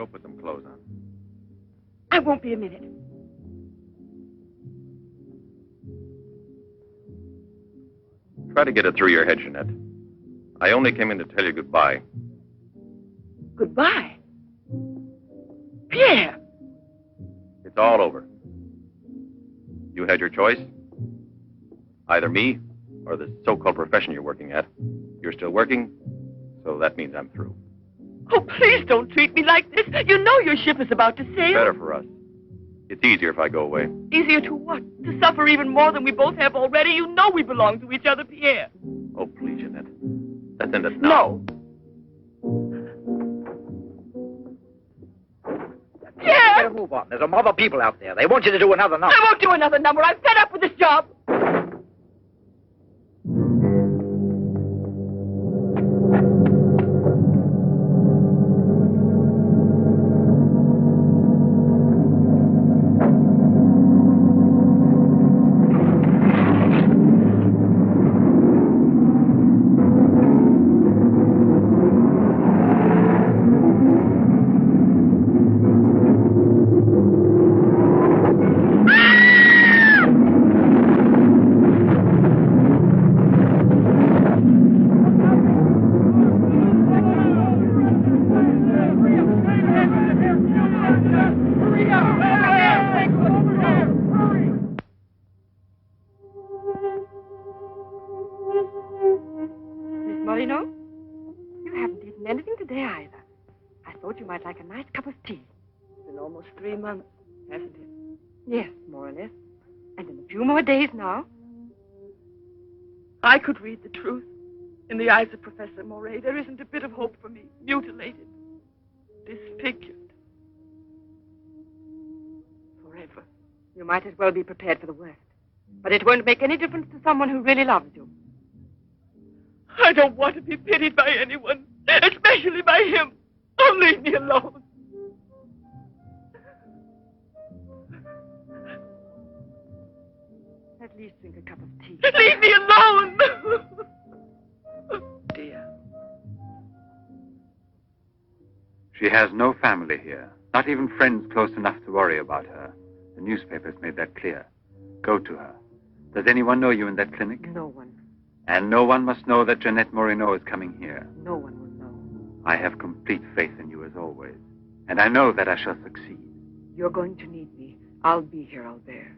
Go put some clothes on. I won't be a minute. Try to get it through your head, Jeanette. I only came in to tell you goodbye. Goodbye? Pierre! It's all over. You had your choice. Either me or the so-called profession you're working at. You're still working, so that means I'm through. Oh, please don't treat me like this. You know your ship is about to sail. Better for us. It's easier if I go away. Easier to what? To suffer even more than we both have already? You know we belong to each other, Pierre. Oh, please, Jeanette. Let's end it now. No. Pierre! Better move on. There's a mob of people out there. They want you to do another number. I won't do another number. I'm fed up with this job. I could read the truth. In the eyes of Professor Moray, there isn't a bit of hope for me. Mutilated. Disfigured. Forever. You might as well be prepared for the worst. But it won't make any difference to someone who really loves you. I don't want to be pitied by anyone, especially by him. Oh, leave me alone. At least drink a cup of tea. Leave me alone! Dear. She has no family here. Not even friends close enough to worry about her. The newspapers made that clear. Go to her. Does anyone know you in that clinic? No one. And no one must know that Jeanette Moreno is coming here. No one will know. I have complete faith in you as always. And I know that I shall succeed. You're going to need me. I'll be here out there.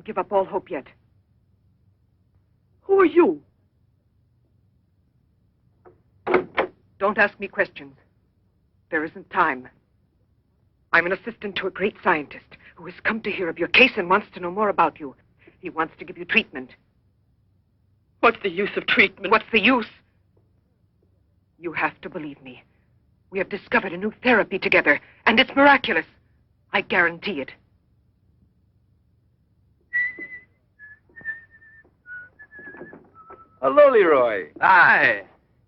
Give up all hope yet. Who are you? Don't ask me questions. There isn't time. I'm an assistant to a great scientist who has come to hear of your case and wants to know more about you. He wants to give you treatment. What's the use of treatment? What's the use? You have to believe me. We have discovered a new therapy together, and it's miraculous. I guarantee it. Hello, Leroy. Hi.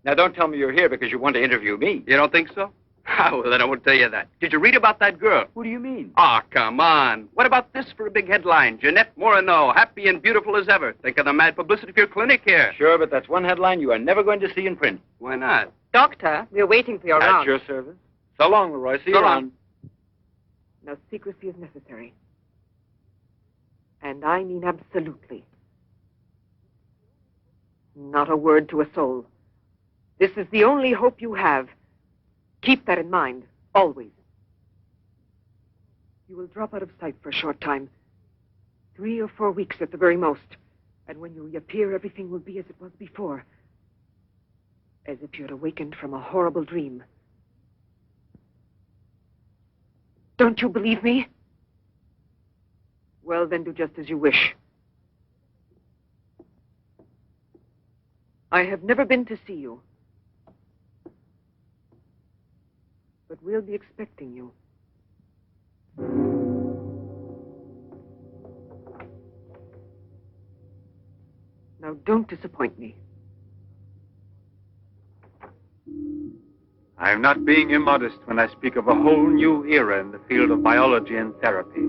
Now, don't tell me you're here because you want to interview me. You don't think so? Well, then I won't tell you that. Did you read about that girl? What do you mean? Ah, come on. What about this for a big headline? Jeanette Moreno, happy and beautiful as ever. Think of the mad publicity for your clinic here. Sure, but that's one headline you are never going to see in print. Why not? Doctor, we're waiting for your round. At your service. So long, Leroy. See you So long. around. No secrecy is necessary. And I mean absolutely. Not a word to a soul. This is the only hope you have. Keep that in mind, always. You will drop out of sight for a short time. 3 or 4 weeks at the very most. And when you reappear, everything will be as it was before. As if you had awakened from a horrible dream. Don't you believe me? Well, then do just as you wish. I have never been to see you. But we'll be expecting you. Now, don't disappoint me. I am not being immodest when I speak of a whole new era in the field of biology and therapy.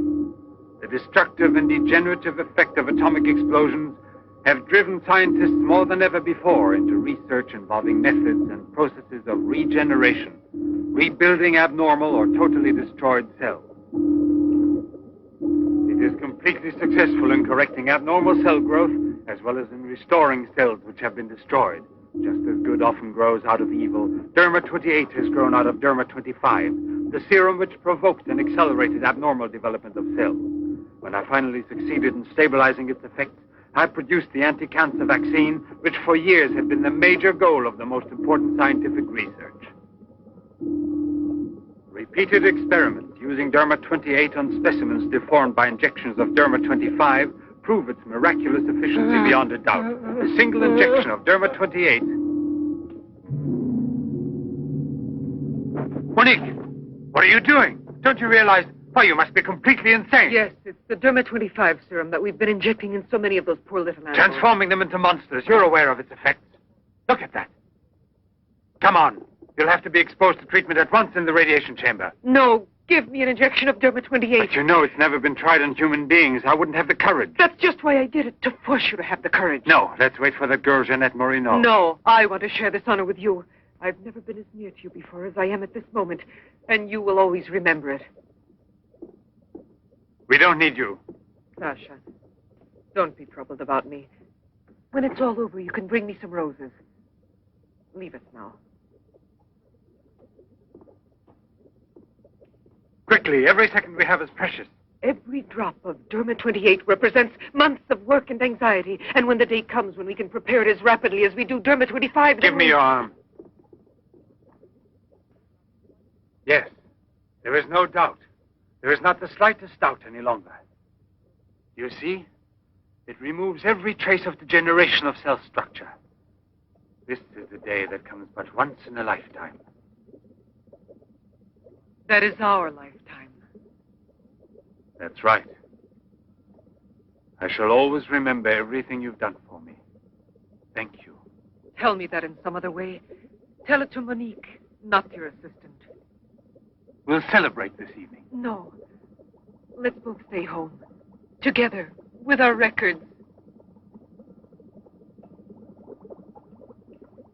The destructive and degenerative effect of atomic explosions have driven scientists more than ever before into research involving methods and processes of regeneration, rebuilding abnormal or totally destroyed cells. It is completely successful in correcting abnormal cell growth as well as in restoring cells which have been destroyed. Just as good often grows out of evil, Derma 28 has grown out of Derma 25, the serum which provoked and accelerated abnormal development of cells. When I finally succeeded in stabilizing its effects, I produced the anti-cancer vaccine, which for years had been the major goal of the most important scientific research. Repeated experiments using Derma 28 on specimens deformed by injections of Derma 25 prove its miraculous efficiency beyond a doubt. A single injection of Derma 28... Monique, what are you doing? Don't you realize... Why, you must be completely insane. Yes, it's the Derma 25 serum that we've been injecting in so many of those poor little animals. Transforming them into monsters. You're aware of its effects. Look at that. Come on. You'll have to be exposed to treatment at once in the radiation chamber. No, give me an injection of Derma 28. But you know it's never been tried on human beings. I wouldn't have the courage. That's just why I did it, to force you to have the courage. No, let's wait for that girl, Jeanette Moreno. No, I want to share this honor with you. I've never been as near to you before as I am at this moment, and you will always remember it. We don't need you. Sasha, don't be troubled about me. When it's all over, you can bring me some roses. Leave us now. Quickly, every second we have is precious. Every drop of Derma 28 represents months of work and anxiety. And when the day comes when we can prepare it as rapidly as we do Derma 25... Give me your arm. Yes, there is no doubt. There is not the slightest doubt any longer. You see, it removes every trace of degeneration of cell structure. This is the day that comes but once in a lifetime. That is our lifetime. That's right. I shall always remember everything you've done for me. Thank you. Tell me that in some other way. Tell it to Monique, not your assistant. We'll celebrate this evening. No. Let's both stay home. Together, with our records.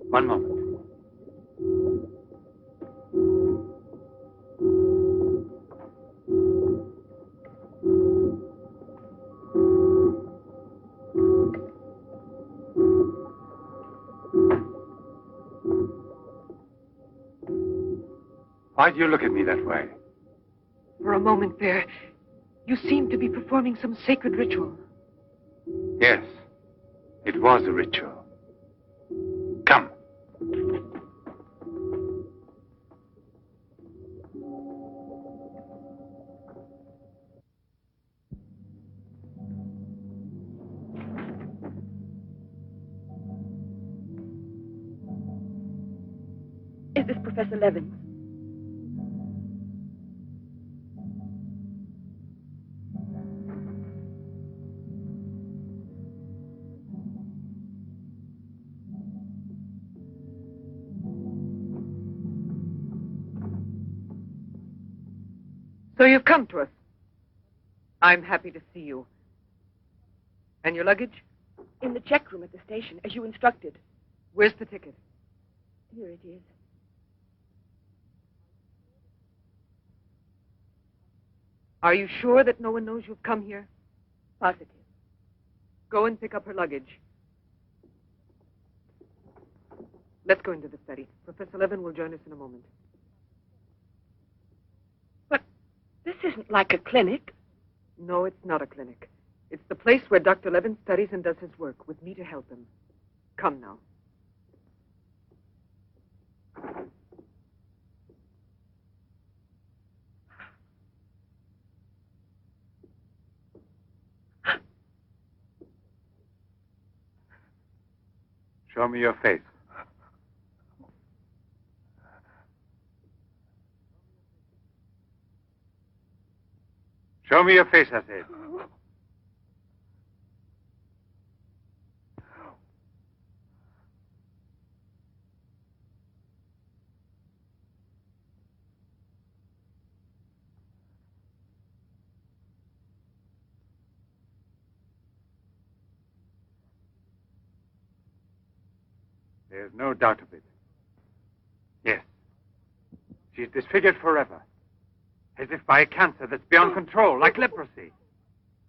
One moment. Why do you look at me that way? For a moment there, you seemed to be performing some sacred ritual. Yes, it was a ritual. Come. Is this Professor Levins? So you've come to us. I'm happy to see you. And your luggage? In the check room at the station, as you instructed. Where's the ticket? Here it is. Are you sure that no one knows you've come here? Positive. Go and pick up her luggage. Let's go into the study. Professor Levin will join us in a moment. But this isn't like a clinic. No, it's not a clinic. It's the place where Dr. Levin studies and does his work, with me to help him. Come now. Show me your face. Show me your face, I said. There's no doubt of it. Yes. She's disfigured forever. As if by a cancer that's beyond control, like leprosy.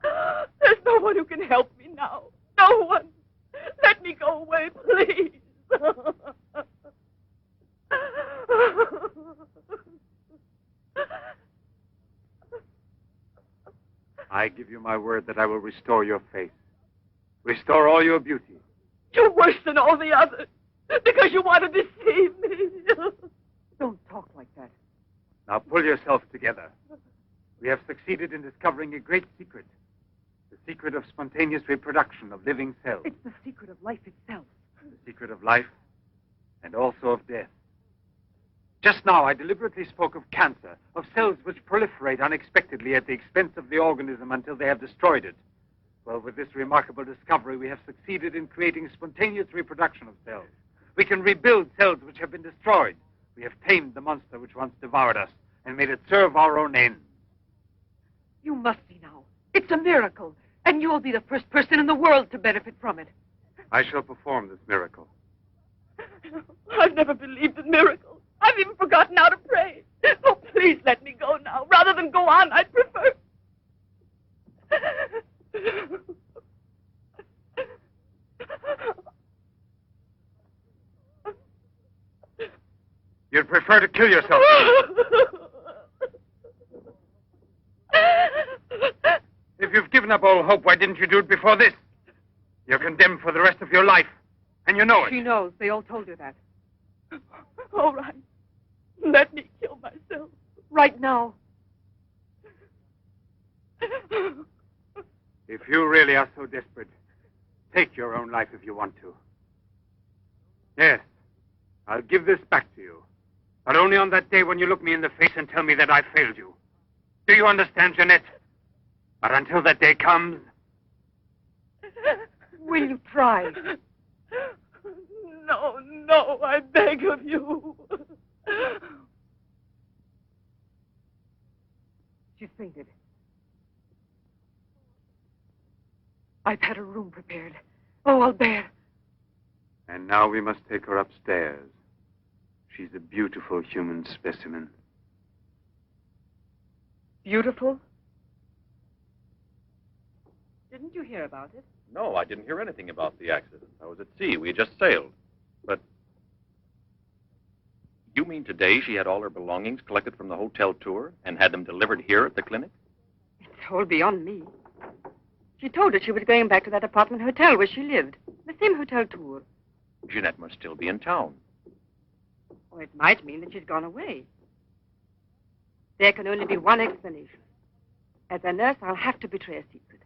There's no one who can help me now. No one. Let me go away, please. I give you my word that I will restore your face. Restore all your beauty. You're worse than all the others. Because you want to deceive me. Don't talk like that. Now pull yourself together. We have succeeded in discovering a great secret. The secret of spontaneous reproduction of living cells. It's the secret of life itself. The secret of life and also of death. Just now I deliberately spoke of cancer, of cells which proliferate unexpectedly at the expense of the organism until they have destroyed it. Well, with this remarkable discovery, we have succeeded in creating spontaneous reproduction of cells. We can rebuild cells which have been destroyed. We have tamed the monster which once devoured us and made it serve our own ends. You must see now. It's a miracle. And you'll be the first person in the world to benefit from it. I shall perform this miracle. I've never believed in miracles. I've even forgotten how to pray. Oh, please let me go now. Rather than go on, I'd prefer... You'd prefer to kill yourself. If you've given up all hope, why didn't you do it before this? You're condemned for the rest of your life, and you know it. She knows. They all told her that. All right. Let me kill myself. Right now. If you really are so desperate, take your own life if you want to. Yes, I'll give this back to you. But only on that day when you look me in the face and tell me that I failed you. Do you understand, Jeanette? But until that day comes... Will you try? No, I beg of you. She's fainted. I've had a room prepared. Oh, I'll bear. And now we must take her upstairs. She's a beautiful human specimen. Beautiful? Didn't you hear about it? No, I didn't hear anything about the accident. I was at sea. We had just sailed. But you mean today she had all her belongings collected from the hotel tour and had them delivered here at the clinic? It's all beyond me. She told us she was going back to that apartment hotel where she lived. The same hotel tour. Jeanette must still be in town. Or it might mean that she's gone away. There can only be one explanation. As a nurse, I'll have to betray a secret.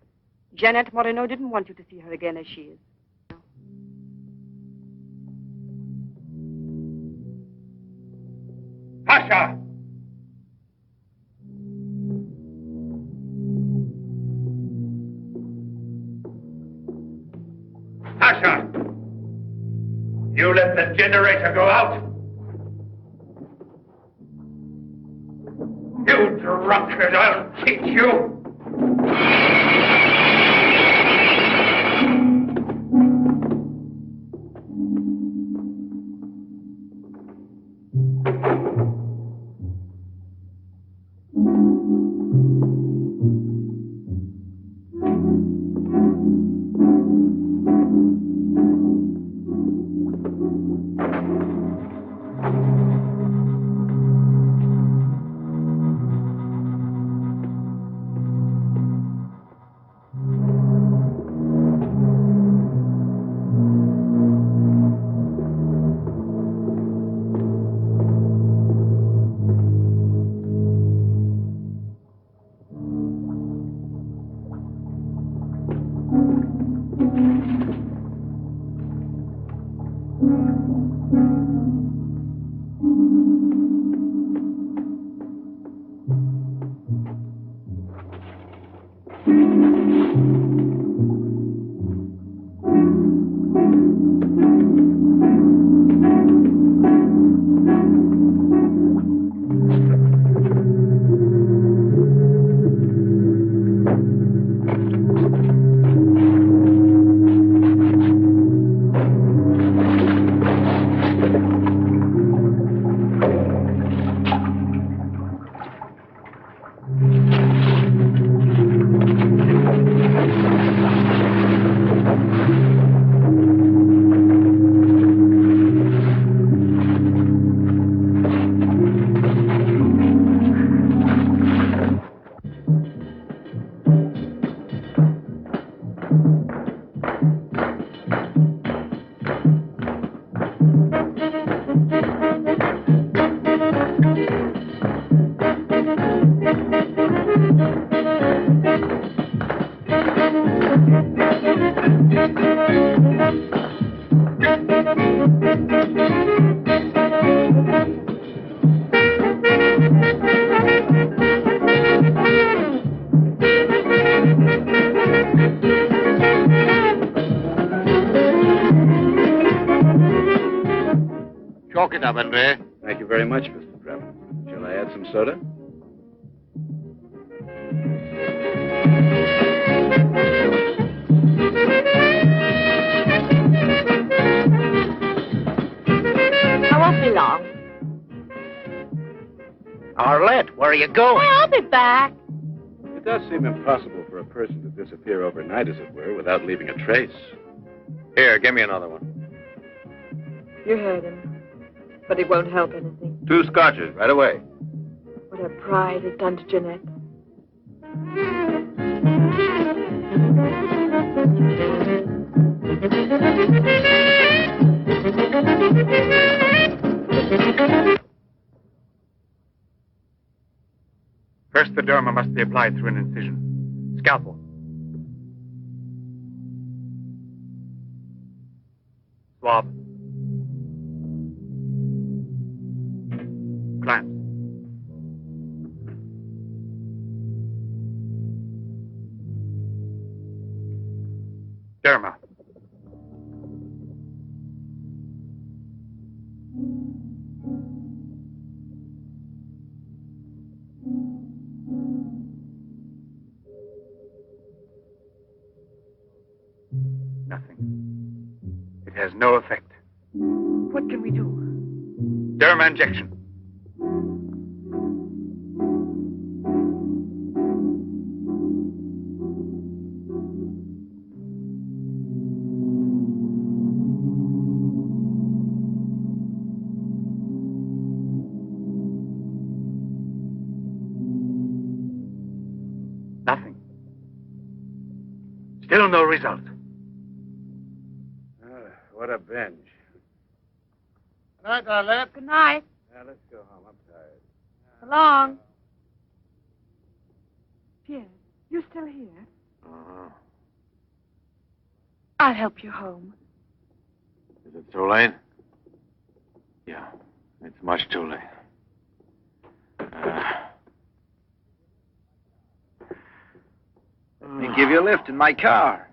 Jeanette Moreno didn't want you to see her again as she is. Pasha! Pasha! You let the generator go out? You drunkard, I'll teach you! Chalk it up, Andre. Thank you very much, Mr. Trevor. Shall I add some soda? I won't be long. Arlette, where are you going? Well, I'll be back. It does seem impossible for a person to disappear overnight, as it were, without leaving a trace. Here, give me another one. You heard him. But it won't help anything. 2 scotches, right away. What her pride has done to Jeanette. First, the derma must be applied through an incision. Scalpel. Swab. Clamp. Derma. Nothing. It has no effect. What can we do? Derma injection. Nothing. Still no result. What a binge. Good night, Arlette. Good night. Now, let's go home. I'm tired. So long. Pierre, you still here? Uh-huh. I'll help you home. Is it too late? Yeah, it's much too late. Let me give you a lift in my car.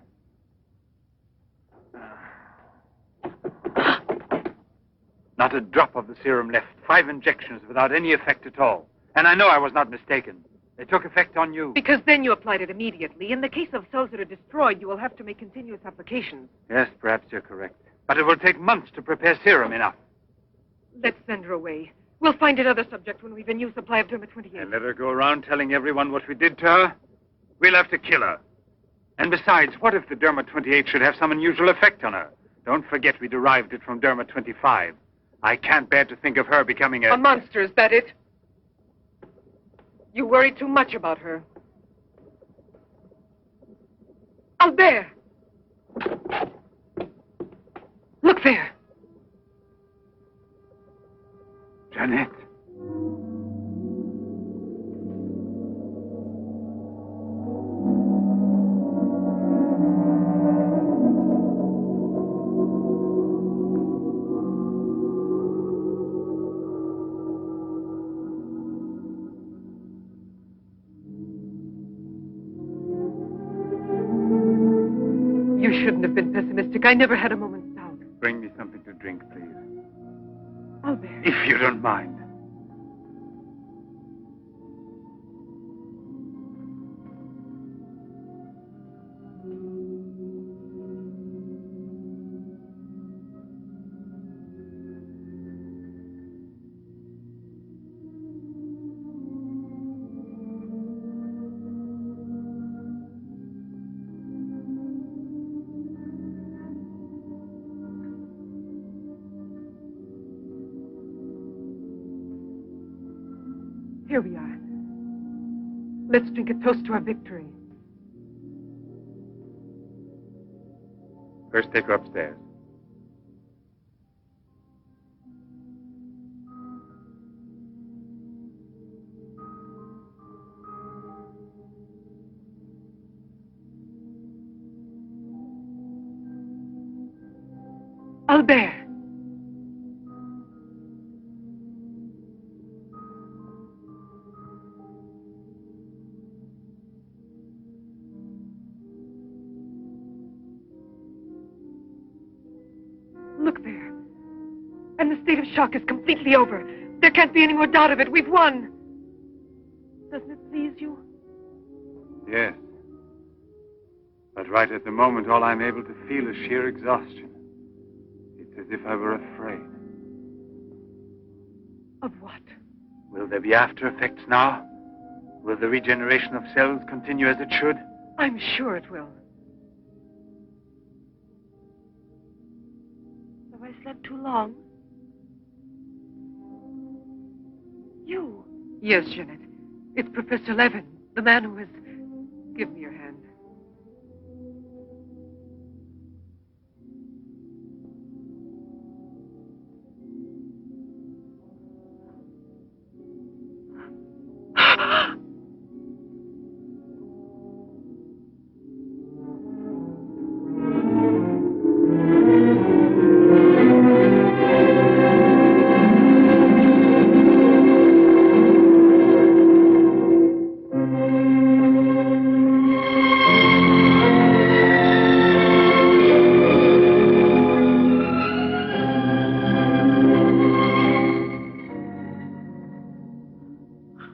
Not a drop of the serum left. 5 injections without any effect at all. And I know I was not mistaken. They took effect on you. Because then you applied it immediately. In the case of cells that are destroyed, you will have to make continuous applications. Yes, perhaps you're correct. But it will take months to prepare serum enough. Let's send her away. We'll find another subject when we've a new supply of Derma 28. And let her go around telling everyone what we did to her? We'll have to kill her. And besides, what if the Derma 28 should have some unusual effect on her? Don't forget we derived it from Derma 25. I can't bear to think of her becoming A monster, is that it? You worry too much about her. Albert! Look there. Jeanette. You shouldn't have been pessimistic. I never had a moment's doubt. Bring me something to drink, please. Albert. If you don't mind. Here we are. Let's drink a toast to our victory. First, take her upstairs. Albert. Look there. And the state of shock is completely over. There can't be any more doubt of it. We've won. Doesn't it please you? Yes. But right at the moment, all I'm able to feel is sheer exhaustion. It's as if I were afraid. Of what? Will there be after effects now? Will the regeneration of cells continue as it should? I'm sure it will. Have I slept too long? You? Yes, Jeanette. It's Professor Levin, the man who has... Give me your hand.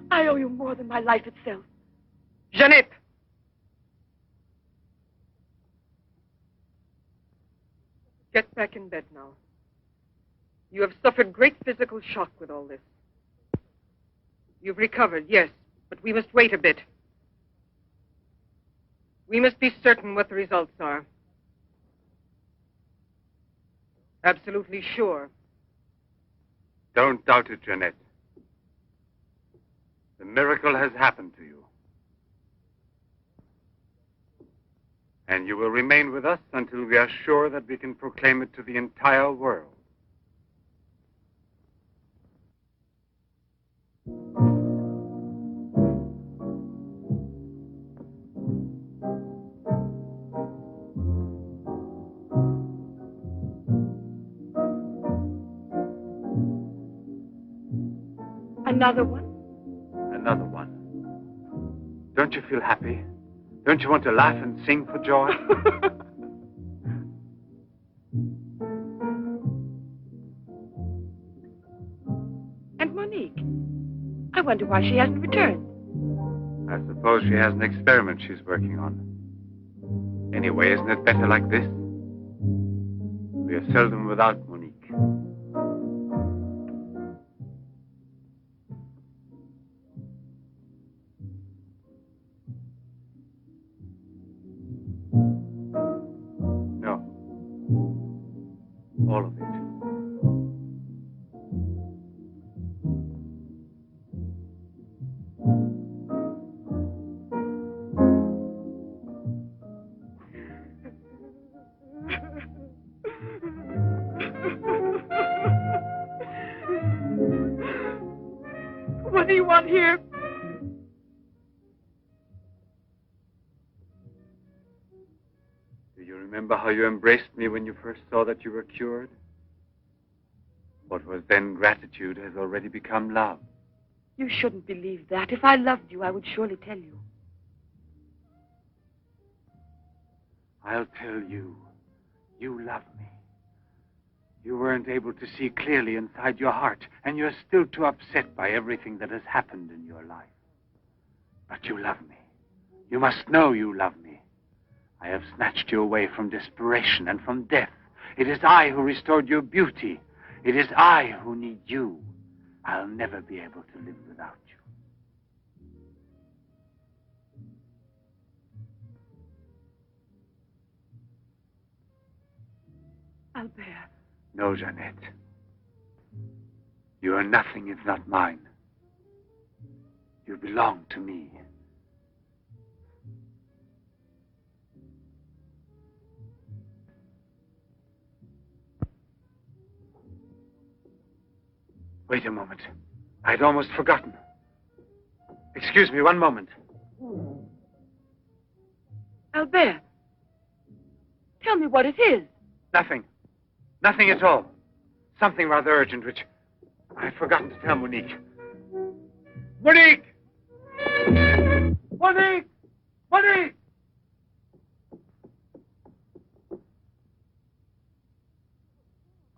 I owe you more than my life itself. Jeanette! Get back in bed now. You have suffered great physical shock with all this. You've recovered, yes, but we must wait a bit. We must be certain what the results are. Absolutely sure. Don't doubt it, Jeanette. The miracle has happened to you. And you will remain with us until we are sure that we can proclaim it to the entire world. Another one? Another one. Don't you feel happy? Don't you want to laugh and sing for joy? And Monique? I wonder why she hasn't returned. I suppose she has an experiment she's working on. Anyway, isn't it better like this? We are seldom without Monique. No. All of it. What do you want here? Do you remember how you embraced me when you first saw that you were cured? What was then gratitude has already become love. You shouldn't believe that. If I loved you, I would surely tell you. I'll tell you. You love me. You weren't able to see clearly inside your heart, and you're still too upset by everything that has happened in your life. But you love me. You must know you love me. I have snatched you away from desperation and from death. It is I who restored your beauty. It is I who need you. I'll never be able to live without you. Albert. No, Jeanette. You are nothing if not mine. You belong to me. Wait a moment. I'd almost forgotten. Excuse me, one moment. Albert, tell me what it is. Nothing. Nothing at all. Something rather urgent, which I'd forgotten to tell Monique. Monique! Monique! Monique!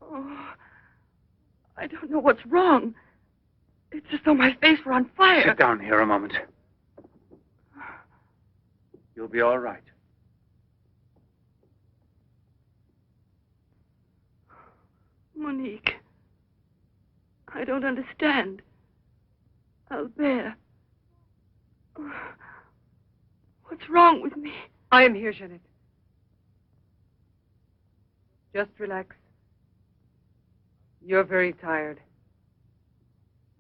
Oh, I don't know what's wrong. It's as though my face were on fire. Sit down here a moment. You'll be all right. Monique, I don't understand. Albert, what's wrong with me? I am here, Jeanette. Just relax. You're very tired.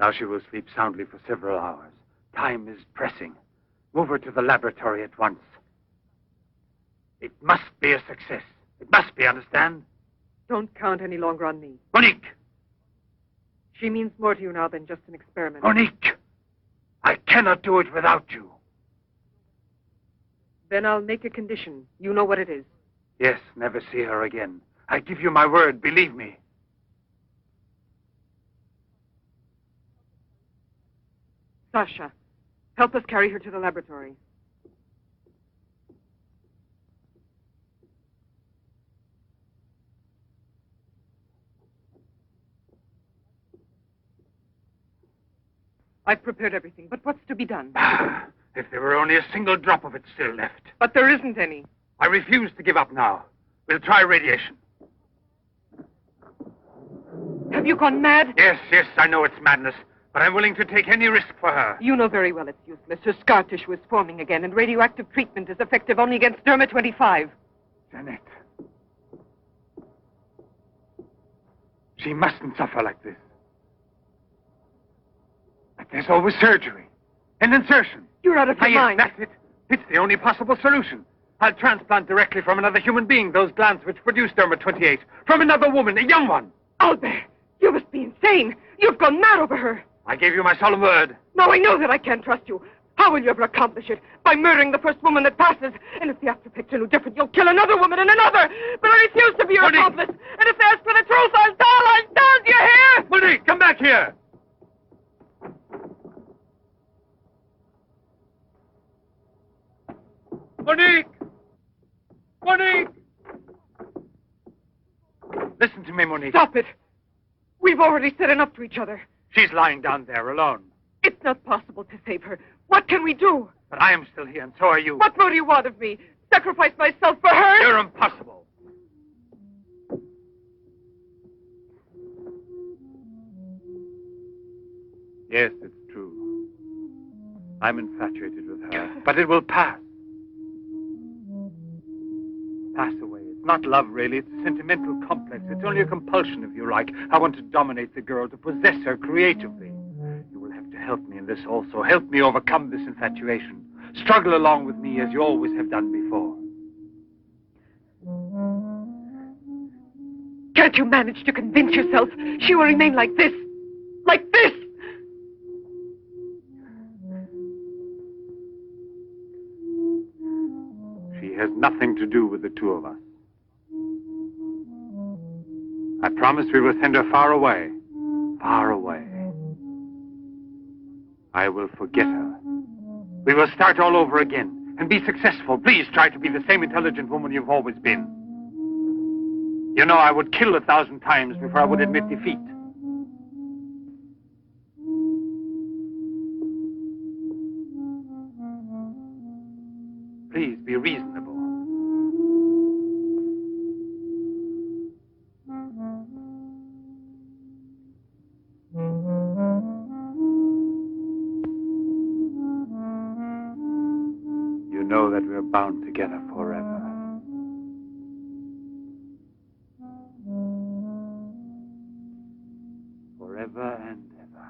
Now she will sleep soundly for several hours. Time is pressing. Move her to the laboratory at once. It must be a success. It must be, understand? Don't count any longer on me. Monique! She means more to you now than just an experiment. Monique! I cannot do it without you. Then I'll make a condition. You know what it is. Yes, never see her again. I give you my word, believe me. Sasha, help us carry her to the laboratory. I've prepared everything, but what's to be done? If there were only a single drop of it still left. But there isn't any. I refuse to give up now. We'll try radiation. Have you gone mad? Yes, I know it's madness, but I'm willing to take any risk for her. You know very well it's useless. Her scar tissue is forming again, and radioactive treatment is effective only against Derma-25. Jeanette. She mustn't suffer like this. But there's always surgery. An insertion. You're out of your mind. That's it. It's the only possible solution. I'll transplant directly from another human being those glands which produce Derma-28. From another woman, a young one. Albert, you must be insane. You've gone mad over her. I gave you my solemn word. Now I know that I can't trust you. How will you ever accomplish it? By murdering the first woman that passes. And if the after picture no different, you'll kill another woman and another. But I refuse to be your accomplice. And if they ask for the truth, I'll tell. Do you hear? Monique, come back here. Monique! Monique! Listen to me, Monique. Stop it. We've already said enough to each other. She's lying down there alone. It's not possible to save her. What can we do? But I am still here, and so are you. What more do you want of me? Sacrifice myself for her? You're impossible. Yes, it's true. I'm infatuated with her. But it will pass. Pass away. It's not love, really. It's a sentimental complex. It's only a compulsion, if you like. I want to dominate the girl, to possess her creatively. You will have to help me in this also. Help me overcome this infatuation. Struggle along with me as you always have done before. Can't you manage to convince yourself she will remain like this? Like this? She has nothing to do with the two of us. I promise we will send her far away. Far away. I will forget her. We will start all over again. and be successful. Please try to be the same intelligent woman you've always been. You know, I would kill 1,000 times before I would admit defeat. Please be reasonable. You know that we're bound together forever. Forever and ever.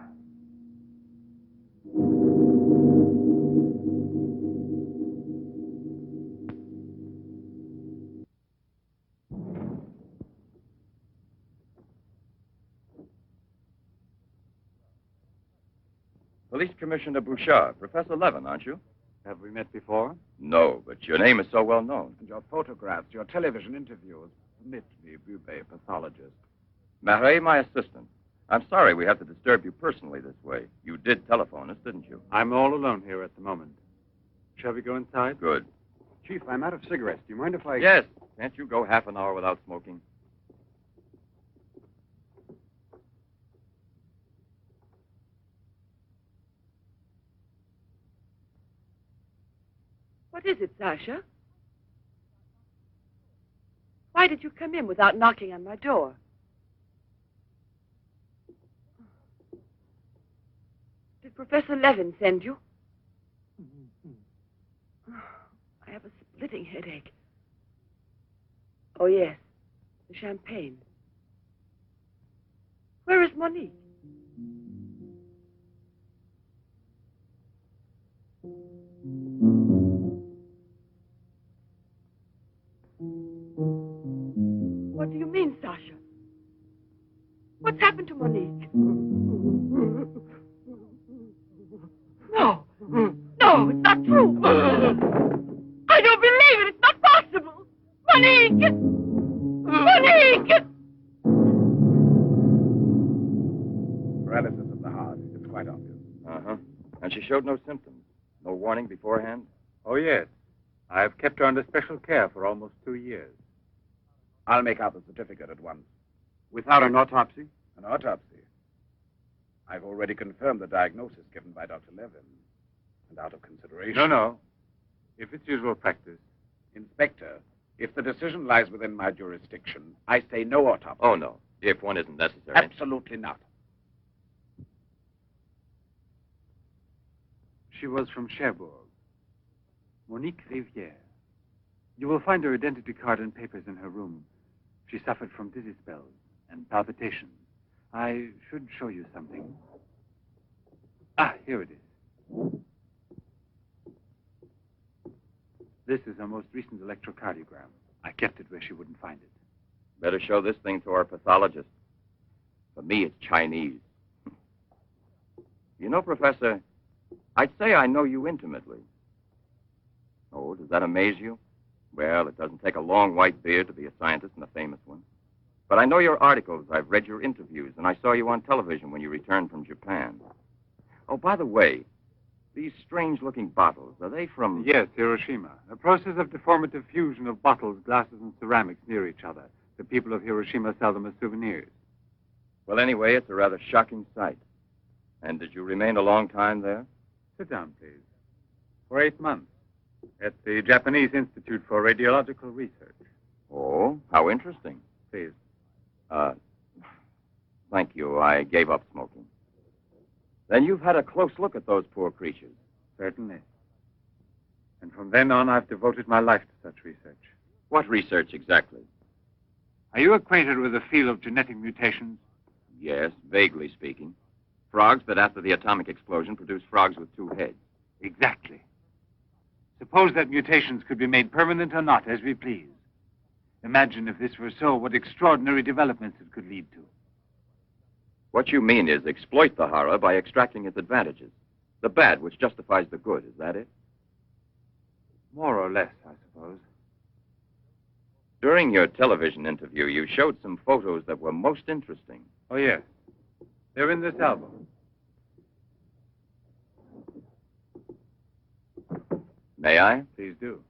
Police Commissioner Bouchard, Professor Levin, aren't you? Have we met before? No, but your name is so well known. And your photographs, your television interviews. Permit me, Bube, pathologist. Marais, my assistant. I'm sorry we have to disturb you personally this way. You did telephone us, didn't you? I'm all alone here at the moment. Shall we go inside? Good. Chief, I'm out of cigarettes. Do you mind if I... Yes. Can't you go half an hour without smoking? What is it, Sasha? Why did you come in without knocking on my door? Did Professor Levin send you? I have a splitting headache. Oh, yes. The champagne. Where is Monique? What do you mean, Sasha? What's happened to Monique? No. No, it's not true. I don't believe it. It's not possible. Monique! Monique! Paralysis of the heart. It's quite obvious. Uh-huh. And she showed no symptoms. No warning beforehand? Oh, yes. I have kept her under special care for almost 2 years. I'll make out the certificate at once. Without an autopsy? An autopsy? I've already confirmed the diagnosis given by Dr. Levin. And out of consideration... No. If it's usual practice. Inspector, if the decision lies within my jurisdiction, I say no autopsy. Oh, no. If one isn't necessary. Absolutely not. She was from Cherbourg. Monique Rivière. You will find her identity card and papers in her room. She suffered from dizzy spells and palpitations. I should show you something. Ah, here it is. This is her most recent electrocardiogram. I kept it where she wouldn't find it. Better show this thing to our pathologist. For me, it's Chinese. You know, Professor, I'd say I know you intimately. Oh, does that amaze you? Well, it doesn't take a long white beard to be a scientist and a famous one. But I know your articles, I've read your interviews, and I saw you on television when you returned from Japan. Oh, by the way, these strange-looking bottles, are they from... Yes, Hiroshima. A process of deformative fusion of bottles, glasses, and ceramics near each other. The people of Hiroshima sell them as souvenirs. Well, anyway, it's a rather shocking sight. And did you remain a long time there? Sit down, please. For 8 months. At the Japanese Institute for Radiological Research. Oh, how interesting. Please. Thank you. I gave up smoking. Then you've had a close look at those poor creatures. Certainly. And from then on, I've devoted my life to such research. What research exactly? Are you acquainted with the field of genetic mutations? Yes, vaguely speaking. Frogs that after the atomic explosion produce frogs with 2 heads. Exactly. Suppose that mutations could be made permanent or not, as we please. Imagine if this were so, what extraordinary developments it could lead to. What you mean is exploit the horror by extracting its advantages. The bad which justifies the good, is that it? More or less, I suppose. During your television interview, you showed some photos that were most interesting. Oh, yes. They're in this album. May I? Please do.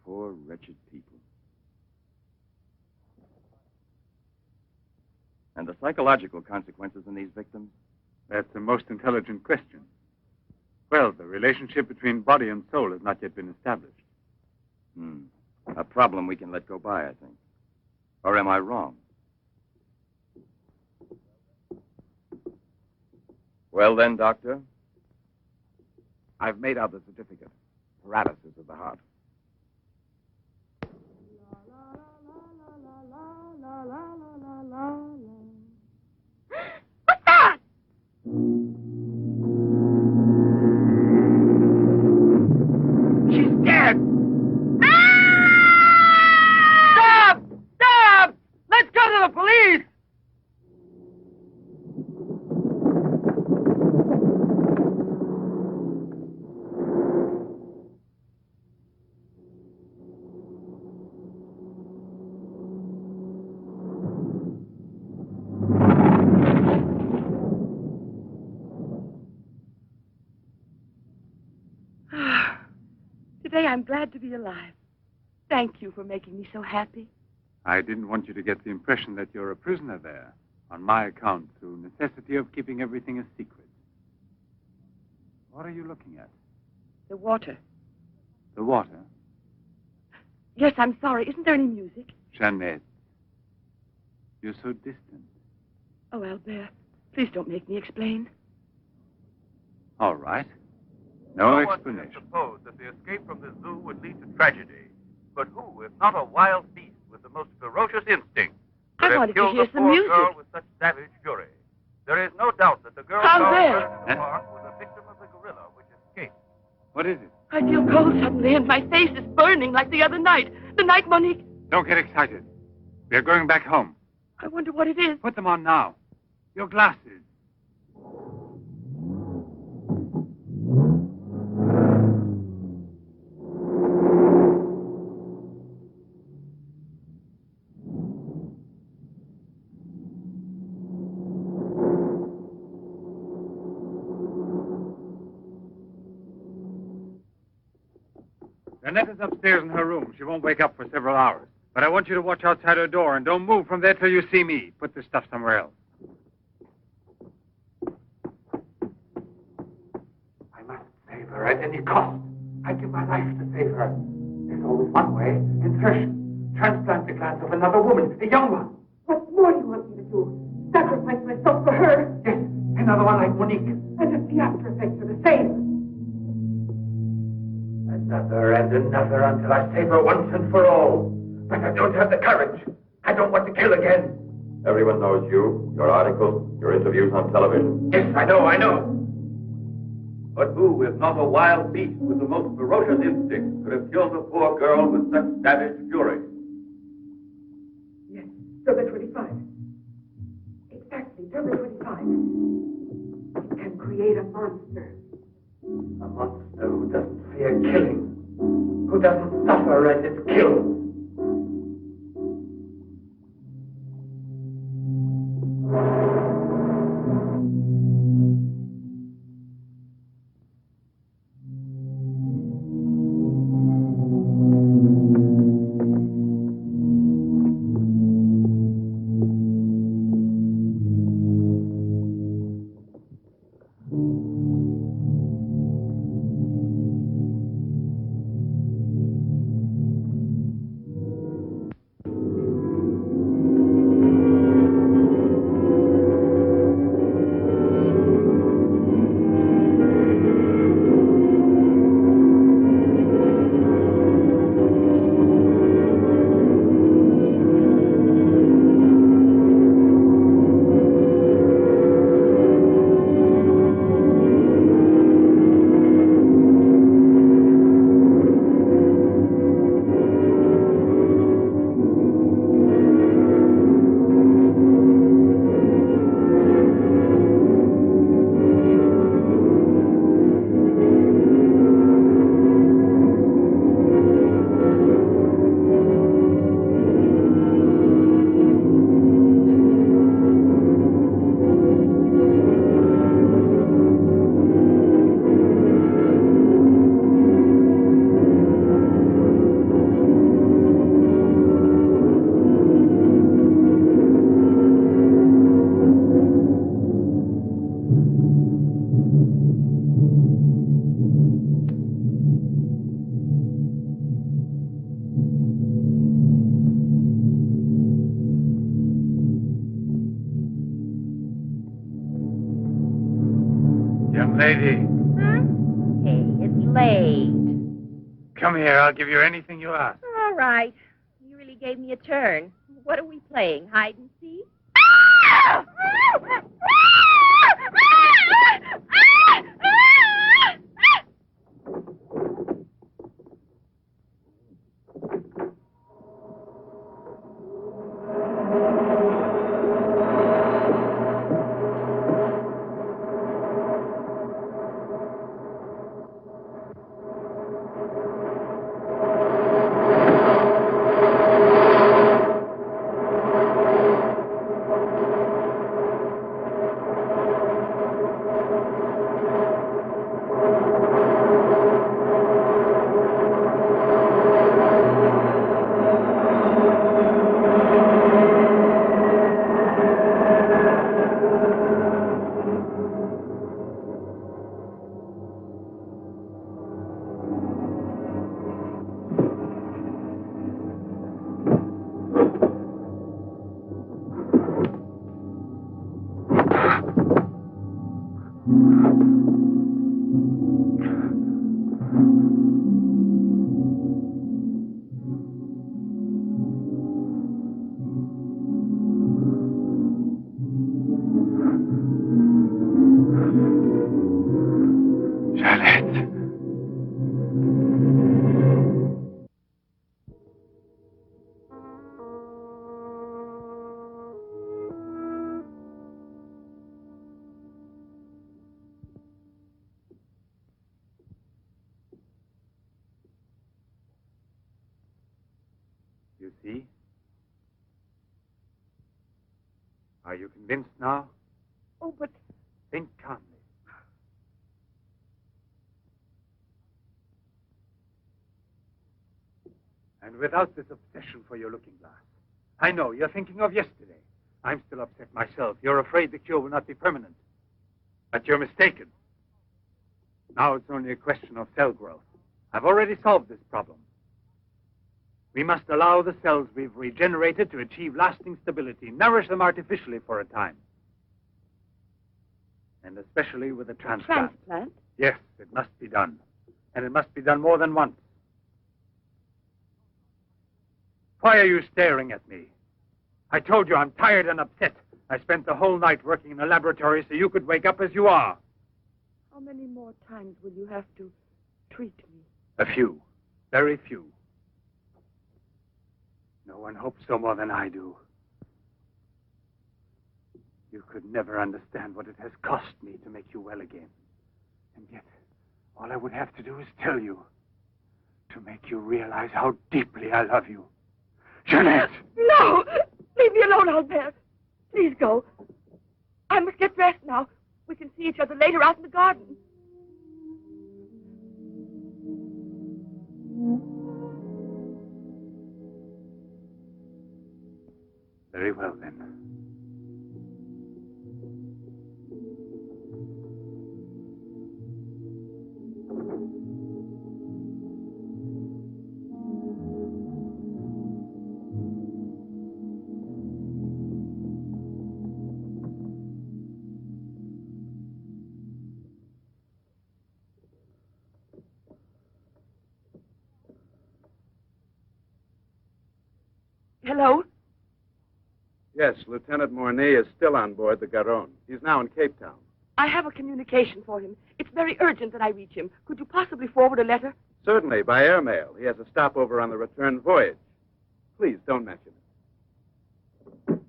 Poor, wretched people. And the psychological consequences in these victims? That's the most intelligent question. Well, the relationship between body and soul has not yet been established. A problem we can let go by, I think. Or am I wrong? Well then, Doctor? I've made out the certificate. Paralysis of the heart. What's that? She's dead! Stop! Stop! Let's go to the police! Today I'm glad to be alive. Thank you for making me so happy. I didn't want you to get the impression that you're a prisoner there, on my account, through necessity of keeping everything a secret. What are you looking at? The water. The water? Yes, I'm sorry. Isn't there any music? Jeanette. You're so distant. Oh, Albert, please don't make me explain. All right. No explanation. Suppose that the escape from the zoo would lead to tragedy. But who, if not a wild beast with the most ferocious instinct, could I have wanted to killed hear the some poor music. girl with such savage fury? There is no doubt that the girl How found there? first in the park was a victim of the gorilla which escaped. What is it? I feel cold suddenly, and my face is burning like the other night. The night Monique... Don't get excited. We're going back home. I wonder what it is. Put them on now. Your glasses. Annette is upstairs in her room. She won't wake up for several hours. But I want you to watch outside her door and don't move from there till you see me. Put this stuff somewhere else. I must save her at any cost. I'd give my life to save her. There's always one way. Insertion. Transplant the glands of another woman, a young one. What more do you want me to do? Sacrifice myself for her? Yes, another one like Monique. And if the after effects are the same. Another and another until I save her once and for all. But I don't have the courage. I don't want to kill again. Everyone knows you, your articles, your interviews on television. Yes, I know. But who, if not a wild beast with the most ferocious instinct, could have killed the poor girl with such savage fury? Yes, Derby 25. Exactly, Derby 25. It can create a monster. A monster who doesn't fear killing, who doesn't suffer and is killed. Young lady, Hey, it's late. come here. I'll give you anything you ask. All right. You really gave me a turn. What are we playing? Hide and seek? You see? Are you convinced now? Oh, but Think calmly. And without this obsession for your looking glass. I know, you're thinking of yesterday. I'm still upset myself. You're afraid the cure will not be permanent. But you're mistaken. Now it's only a question of cell growth. I've already solved this problem. We must allow the cells we've regenerated to achieve lasting stability, nourish them artificially for a time. And especially with a transplant. Transplant? Yes, it must be done. And it must be done more than once. Why are you staring at me? I told you I'm tired and upset. I spent the whole night working in a laboratory so you could wake up as you are. How many more times will you have to treat me? A few. Very few. No one hopes so more than I do. You could never understand what it has cost me to make you well again. And yet, all I would have to do is tell you. To make you realize how deeply I love you. Jeanette! No! Leave me alone, Albert. Please go. I must get dressed now. We can see each other later out in the garden. Very well, then. Hello? Yes, Lieutenant Mornay is still on board the Garonne. He's now in Cape Town. I have a communication for him. It's very urgent that I reach him. Could you possibly forward a letter? Certainly, by airmail. He has a stopover on the return voyage. Please, don't mention it.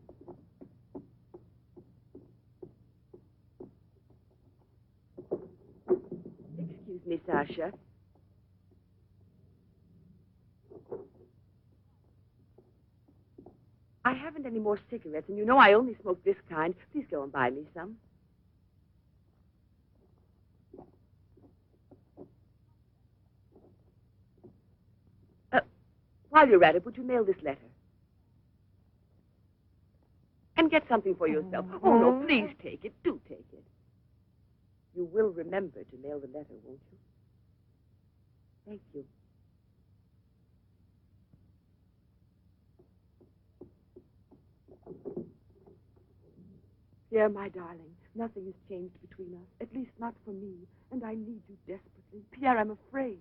Excuse me, Sasha. I haven't any more cigarettes, and you know I only smoke this kind. Please go and buy me some. While you're at it, would you mail this letter? And get something for yourself. Oh, no, please take it. Do take it. You will remember to mail the letter, won't you? Thank you. Pierre, my darling, Nothing has changed between us, at least not for me. And I need you desperately. Pierre, I'm afraid.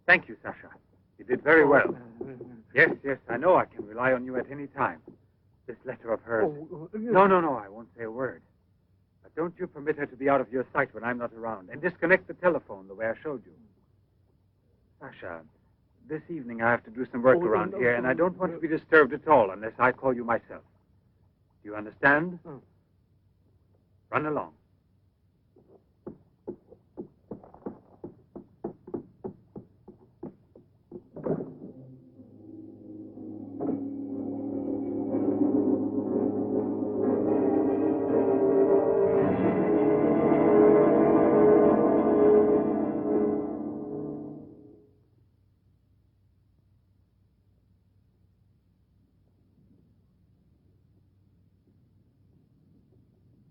Thank you, Sasha. You did very well. Yes, I know I can rely on you at any time. This letter of hers... No, I won't say a word. But don't you permit her to be out of your sight when I'm not around. And disconnect the telephone the way I showed you. Sasha, this evening I have to do some work around here, and I don't want to be disturbed at all unless I call you myself. Do you understand? Run along.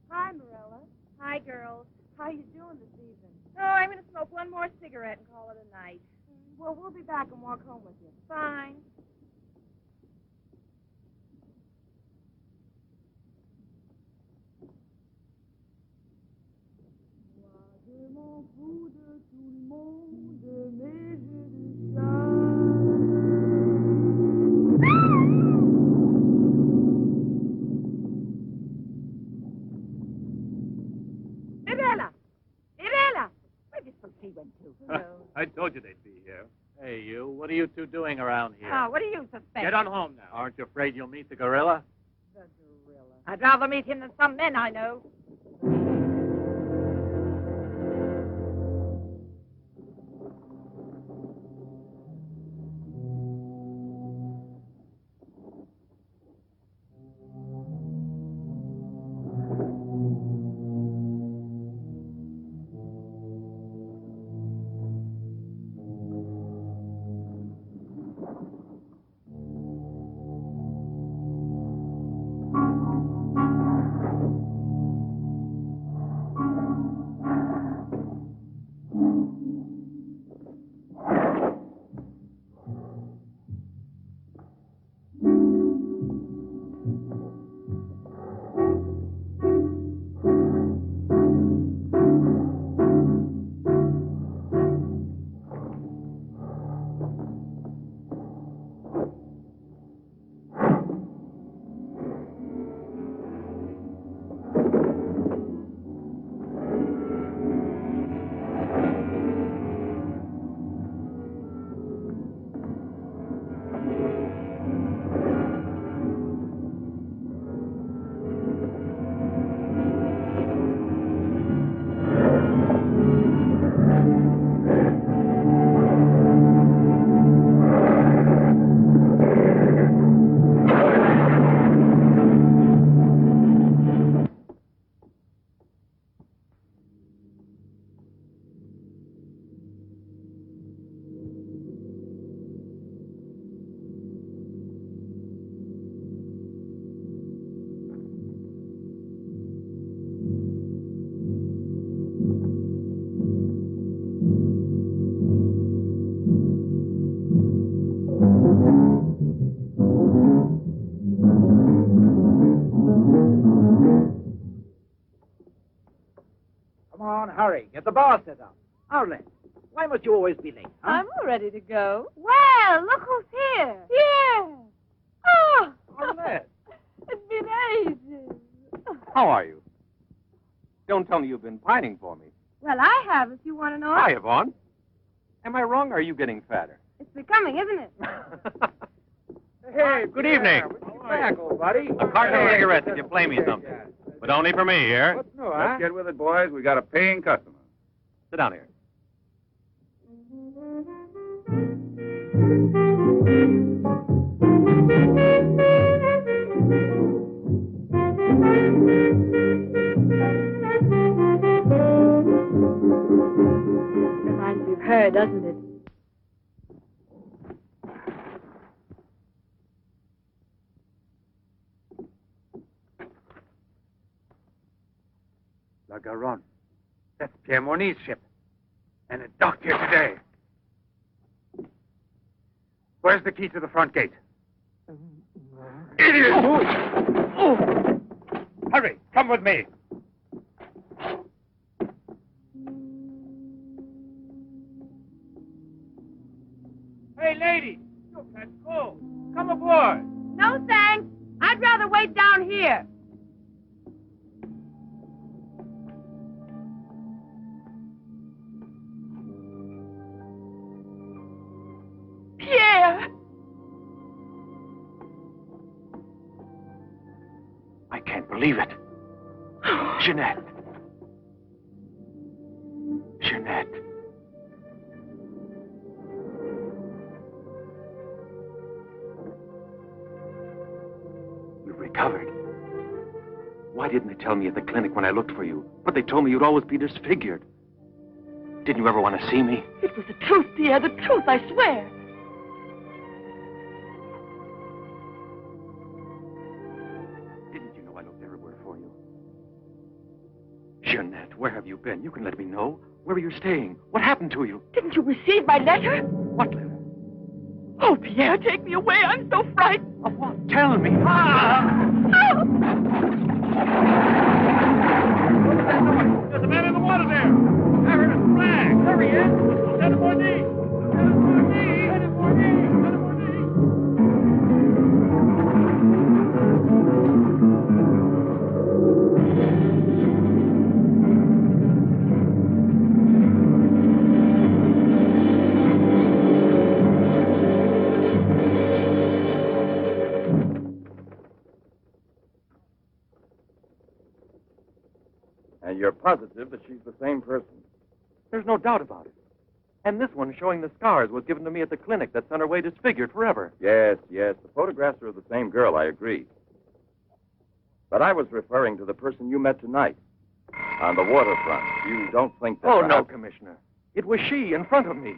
Hi, Marilla. Hi, girls. How you doing this evening? Oh, I'm going to smoke one more cigarette and call it a night. Well, we'll be back and walk home with you. Fine. Where did she went to? I told you they'd be here. Hey, you. What are you two doing around here? Oh, what do you suspect? Get on home now. Aren't you afraid you'll meet the gorilla? The gorilla. I'd rather meet him than some men I know. Hurry, get the bar set up. Arlen, why must you always be late? Huh? I'm all ready to go. Well, look who's here. Yeah. Oh, Arlette. it's been ages. How are you? Don't tell me you've been pining for me. Well, I have, if you want to know. Hi, Yvonne. Am I wrong, or are you getting fatter? It's becoming, isn't it? Hey, Good evening. back, old buddy. A carton of cigarettes if you play me something. But only for me here. What's new, huh? Let's get with it, boys. We got a paying customer. Sit down here. Reminds me of her, doesn't it? La Garonne. That's Pierre Mornay's ship. And it docked here today. Where's the key to the front gate? Idiot! Hurry, come with me. Hey, lady, you'll catch cold. Come aboard. No, thanks. I'd rather wait down here. Pierre! I can't believe it. Jeanette. Jeanette. You've recovered. Why didn't they tell me at the clinic when I looked for you? But they told me you'd always be disfigured. Didn't you ever want to see me? It was the truth, Pierre, the truth, I swear. Didn't you know I looked everywhere for you? Jeanette, where have you been? You can let me know. Where are you staying? What happened to you? Didn't you receive my letter? What letter? Oh, Pierre, take me away. I'm so frightened. Of what? Tell me. There's a man in the water there. I heard a flag. There he is. Lieutenant Bourdie. Lieutenant Bourdie. Lieutenant Bourdie. Lieutenant Bourdie. And you're positive that she's the same person? There's no doubt about it. And this one showing the scars was given to me at the clinic that sent her away disfigured forever. Yes, yes. The photographs are of the same girl, I agree. But I was referring to the person you met tonight on the waterfront. You don't think that... Oh, no, Commissioner. It was she in front of me.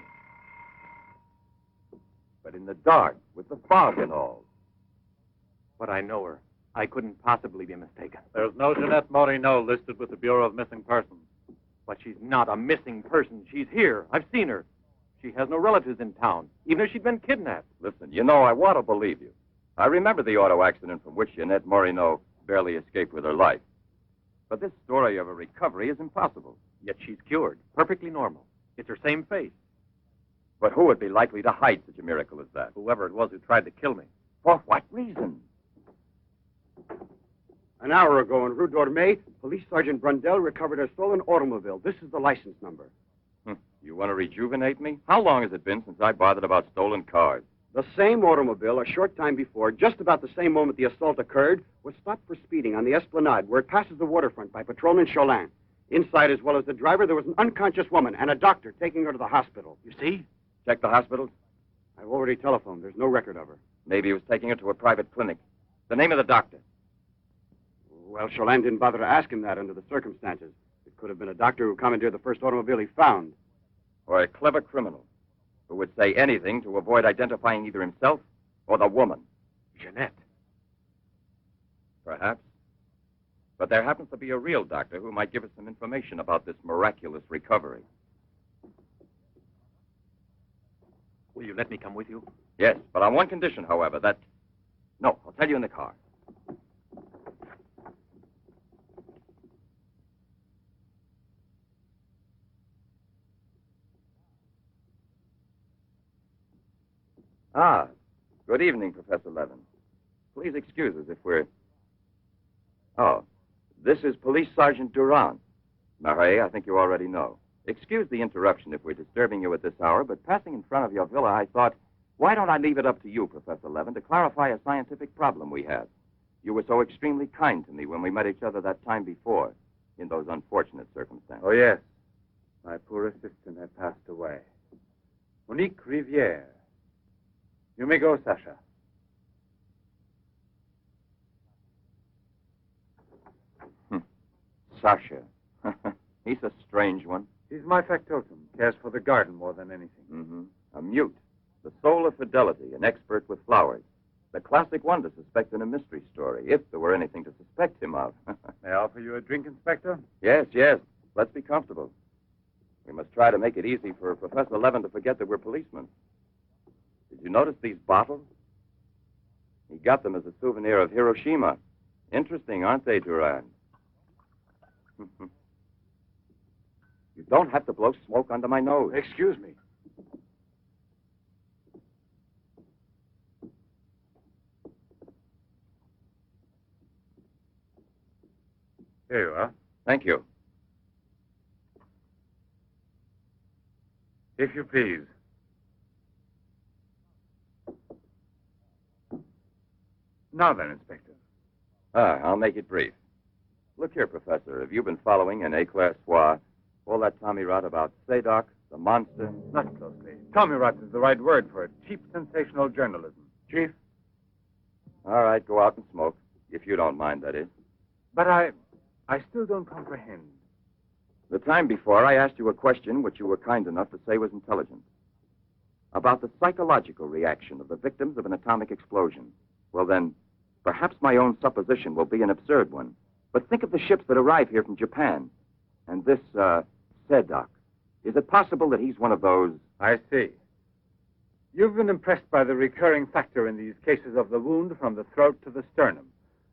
But in the dark, with the fog and all. But I know her. I couldn't possibly be mistaken. There's no Jeanette Morino listed with the Bureau of Missing Persons. But she's not a missing person. She's here. I've seen her. She has no relatives in town, even if she'd been kidnapped. Listen, you know, I want to believe you. I remember the auto accident from which Jeanette Morino barely escaped with her life. But this story of a recovery is impossible. Yet she's cured. Perfectly normal. It's her same face. But who would be likely to hide such a miracle as that? Whoever it was who tried to kill me. For what reason? An hour ago in Rue Dormay, Police Sergeant Brundell recovered a stolen automobile. This is the license number. You want to rejuvenate me? How long has it been since I bothered about stolen cars? The same automobile, a short time before, just about the same moment the assault occurred, was stopped for speeding on the Esplanade, where it passes the waterfront, by Patrolman Cholin. Inside, as well as the driver, there was an unconscious woman and a doctor taking her to the hospital. You see? Check the hospitals? I've already telephoned. There's no record of her. Maybe he was taking her to a private clinic. The name of the doctor? Well, Cholin didn't bother to ask him that under the circumstances. It could have been a doctor who commandeered the first automobile he found. Or a clever criminal who would say anything to avoid identifying either himself or the woman. Jeanette. Perhaps. But there happens to be a real doctor who might give us some information about this miraculous recovery. Will you let me come with you? Yes, but on one condition, however, that... No, I'll tell you in the car. Ah, good evening, Professor Levin. Please excuse us if we're... Oh, this is Police Sergeant Durand. Marais, I think you already know. Excuse the interruption if we're disturbing you at this hour, but passing in front of your villa, I thought, why don't I leave it up to you, Professor Levin, to clarify a scientific problem we have? You were so extremely kind to me when we met each other that time before, in those unfortunate circumstances. Oh, yes. My poor assistant had passed away. Monique Riviere. You may go, Sasha. Sasha. He's a strange one. He's my factotum. Cares for the garden more than anything. Mm-hmm. A mute. The soul of fidelity, an expert with flowers. The classic one to suspect in a mystery story, if there were anything to suspect him of. May I offer you a drink, Inspector? Yes, yes. Let's be comfortable. We must try to make it easy for Professor Levin to forget that we're policemen. Did you notice these bottles? He got them as a souvenir of Hiroshima. Interesting, aren't they, Duran? You don't have to blow smoke under my nose. Excuse me. Here you are. Thank you. If you please. Now then, Inspector. I'll make it brief. Look here, Professor. Have you been following in A-Class Soir all that Tommy Rot about Sadok, the monster? Not closely. Tommy Rot is the right word for it. Cheap, sensational journalism. Chief? All right, go out and smoke. If you don't mind, that is. But I still don't comprehend. The time before, I asked you a question which you were kind enough to say was intelligent. About the psychological reaction of the victims of an atomic explosion. Well, then, perhaps my own supposition will be an absurd one. But think of the ships that arrive here from Japan. And this, Sadok. Is it possible that he's one of those? I see. You've been impressed by the recurring factor in these cases of the wound from the throat to the sternum.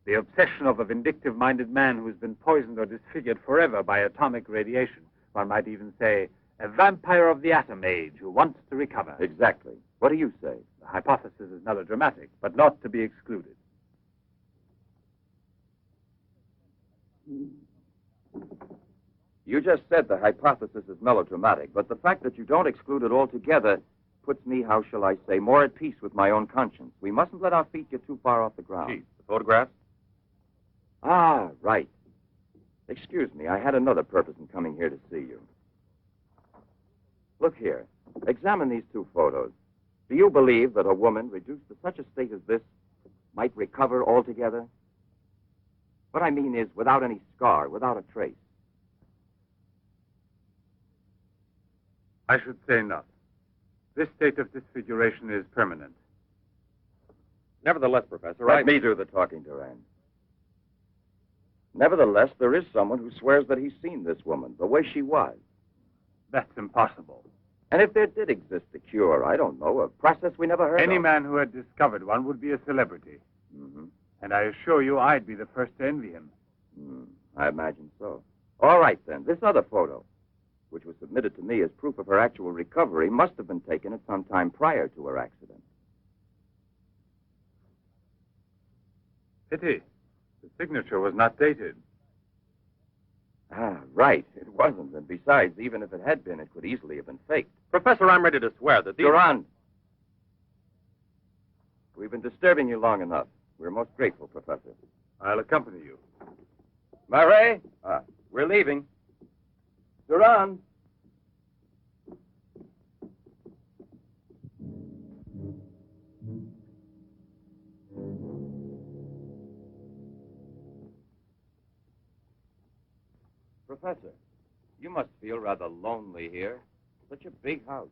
The obsession of a vindictive-minded man who's been poisoned or disfigured forever by atomic radiation. One might even say, a vampire of the atom age who wants to recover. Exactly. What do you say? The hypothesis is melodramatic, but not to be excluded. You just said the hypothesis is melodramatic, but the fact that you don't exclude it altogether puts me, how shall I say, more at peace with my own conscience. We mustn't let our feet get too far off the ground. Chief, the photographs? Ah, right. Excuse me, I had another purpose in coming here to see you. Look here. Examine these two photos. Do you believe that a woman reduced to such a state as this might recover altogether? What I mean is without any scar, without a trace. I should say not. This state of disfiguration is permanent. Nevertheless, Professor, Let me do the talking, Duran. Nevertheless, there is someone who swears that he's seen this woman, the way she was. That's impossible. And if there did exist a cure, I don't know, a process we never heard of. Any man who had discovered one would be a celebrity. Mm-hmm. And I assure you I'd be the first to envy him. I imagine so. All right, then. This other photo, which was submitted to me as proof of her actual recovery, must have been taken at some time prior to her accident. Pity. The signature was not dated. Ah, right. It wasn't. And besides, even if it had been, it could easily have been faked. Professor, I'm ready to swear that these... Duran! We've been disturbing you long enough. We're most grateful, Professor. I'll accompany you. Murray! We're leaving. Duran! Professor, you must feel rather lonely here. Such a big house.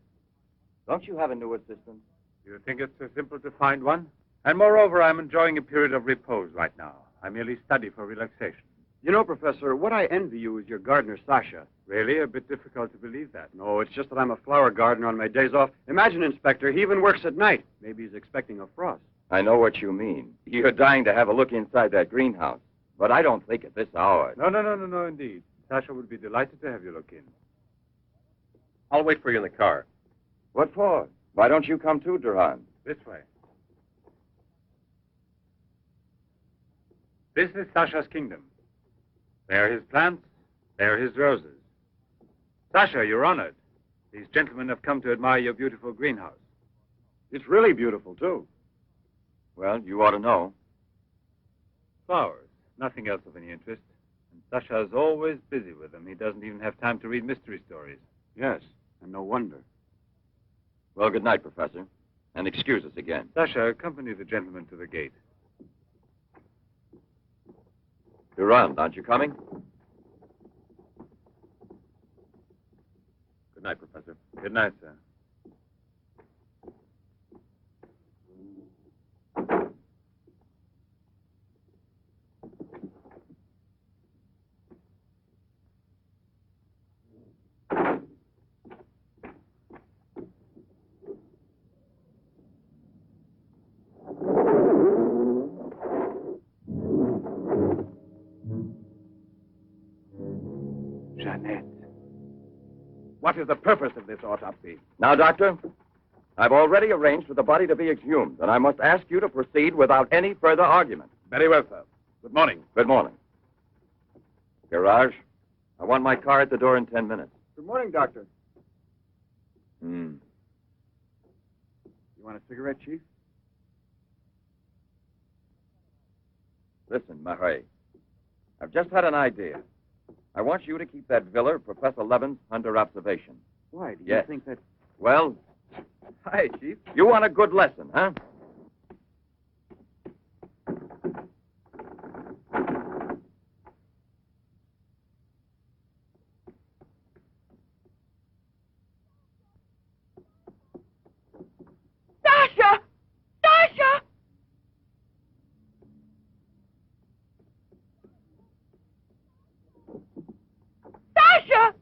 Don't you have a new assistant? You think it's so simple to find one? And moreover, I'm enjoying a period of repose right now. I merely study for relaxation. You know, Professor, what I envy you is your gardener, Sasha. Really? A bit difficult to believe that. No, it's just that I'm a flower gardener on my days off. Imagine, Inspector, he even works at night. Maybe he's expecting a frost. I know what you mean. You're dying to have a look inside that greenhouse. But I don't think at this hour. No, indeed. Sasha would be delighted to have you look in. I'll wait for you in the car. What for? Why don't you come too, Duran? This way. This is Sasha's kingdom. There are his plants, there are his roses. Sasha, you're honored. These gentlemen have come to admire your beautiful greenhouse. It's really beautiful, too. Well, you ought to know. Flowers, nothing else of any interest. And Sasha's always busy with them. He doesn't even have time to read mystery stories. Yes, and no wonder. Well, good night, Professor. And excuse us again. Sasha, accompany the gentleman to the gate. Duran, aren't you coming? Good night, Professor. Good night, sir. What is the purpose of this autopsy? Now, Doctor, I've already arranged for the body to be exhumed, and I must ask you to proceed without any further argument. Very well, sir. Good morning. Good morning. Garage, I want my car at the door in 10 minutes. Good morning, Doctor. Hmm. You want a cigarette, Chief? Listen, Marais, I've just had an idea. I want you to keep that villa of Professor Levin's under observation. Why? Do you Yes. think that... Well, Hi, Chief. you want a good lesson, huh? Sasha! Sasha! Sasha!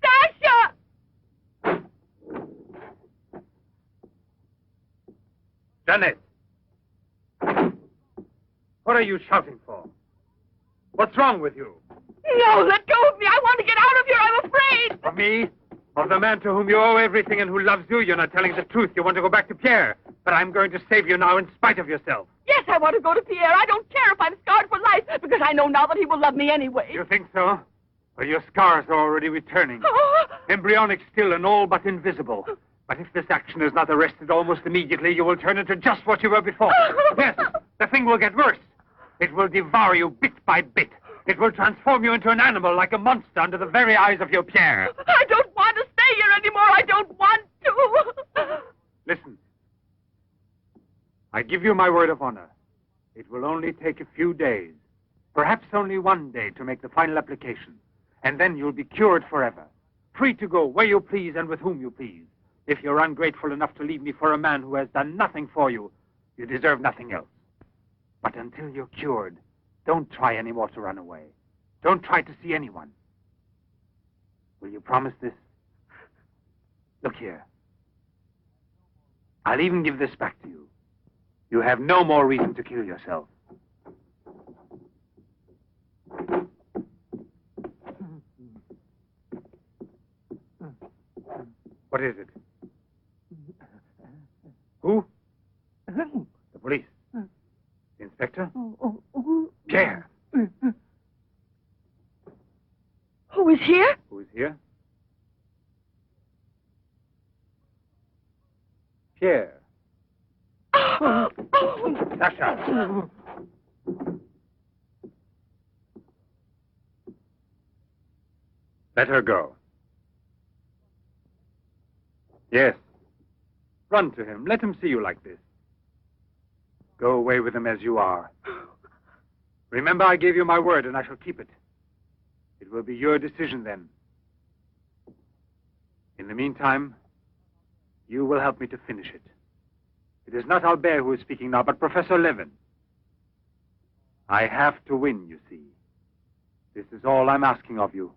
Sasha! Janet! What are you shouting for? What's wrong with you? No, let go of me. I want to get out of here. I'm afraid. Of me? Of the man to whom you owe everything and who loves you? You're not telling the truth. You want to go back to Pierre. But I'm going to save you now in spite of yourself. Yes, I want to go to Pierre. I don't care if I'm scarred for life, because I know now that he will love me anyway. You think so? Well, your scars are already returning. Embryonic still and all but invisible. But if this action is not arrested almost immediately, you will turn into just what you were before. Yes, the thing will get worse. It will devour you bit by bit. It will transform you into an animal, like a monster, under the very eyes of your Pierre. I don't want to stay here anymore. I don't want to. Listen. I give you my word of honor. It will only take a few days, perhaps only one day, to make the final application. And then you'll be cured forever, free to go where you please and with whom you please. If you're ungrateful enough to leave me for a man who has done nothing for you, you deserve nothing else. But until you're cured, don't try any more to run away. Don't try to see anyone. Will you promise this? Look here. I'll even give this back to you. You have no more reason to kill yourself. What is it? Who? The police. The inspector? Pierre. Who is here? Who is here? Pierre. Sasha. Let her go. Yes. Run to him. Let him see you like this. Go away with him as you are. Remember, I gave you my word, and I shall keep it. It will be your decision then. In the meantime, you will help me to finish it. It is not Albert who is speaking now, but Professor Levin. I have to win, you see. This is all I'm asking of you.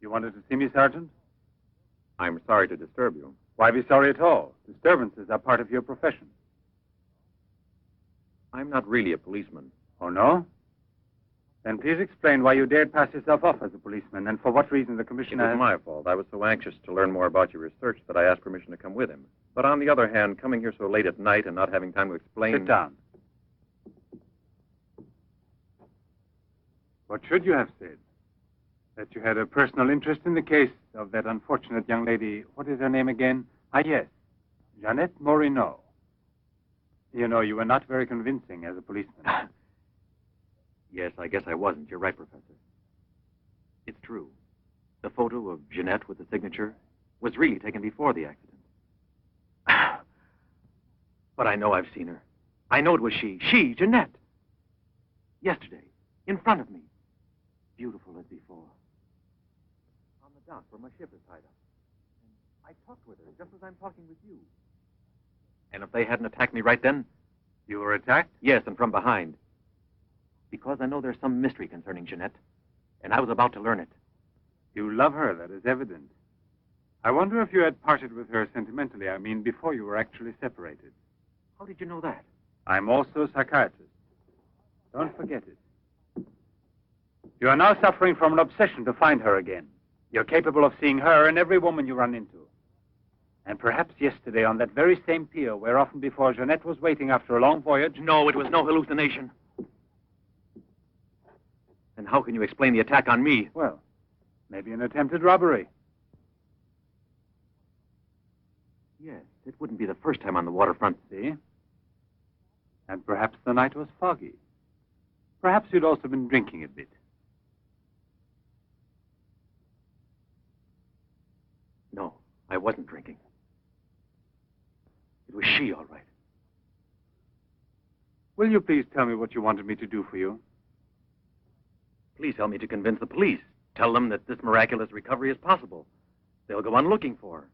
You wanted to see me, Sergeant? I'm sorry to disturb you. Why be sorry at all? Disturbances are part of your profession. I'm not really a policeman. Oh, no? Then please explain why you dared pass yourself off as a policeman, and for what reason the It commissioner... was my fault. I was so anxious to learn more about your research that I asked permission to come with him. But on the other hand, coming here so late at night and not having time to explain... Sit down. What should you have said? That you had a personal interest in the case of that unfortunate young lady. What is her name again? Ah, yes. Jeanette Moreau. You know, you were not very convincing as a policeman. Yes, I guess I wasn't. You're right, Professor. It's true. The photo of Jeanette with the signature was really taken before the accident. But I know I've seen her. I know it was she, Jeanette. Yesterday, in front of me. Beautiful as before. On the dock where my ship is tied up. And I talked with her just as I'm talking with you. And if they hadn't attacked me right then... You were attacked? Yes, and from behind. Because I know there's some mystery concerning Jeanette, and I was about to learn it. You love her, that is evident. I wonder if you had parted with her sentimentally, I mean, before you were actually separated. How did you know that? I'm also a psychiatrist. Don't forget it. You are now suffering from an obsession to find her again. You're capable of seeing her and every woman you run into. And perhaps yesterday on that very same pier where often before Jeanette was waiting after a long voyage... No, it was no hallucination. And how can you explain the attack on me? Well, maybe an attempted robbery. Yes, it wouldn't be the first time on the waterfront. See? And perhaps the night was foggy. Perhaps you'd also been drinking a bit. No, I wasn't drinking. It was she, all right. Will you please tell me what you wanted me to do for you? Please help me to convince the police. Tell them that this miraculous recovery is possible. They'll go on looking for her.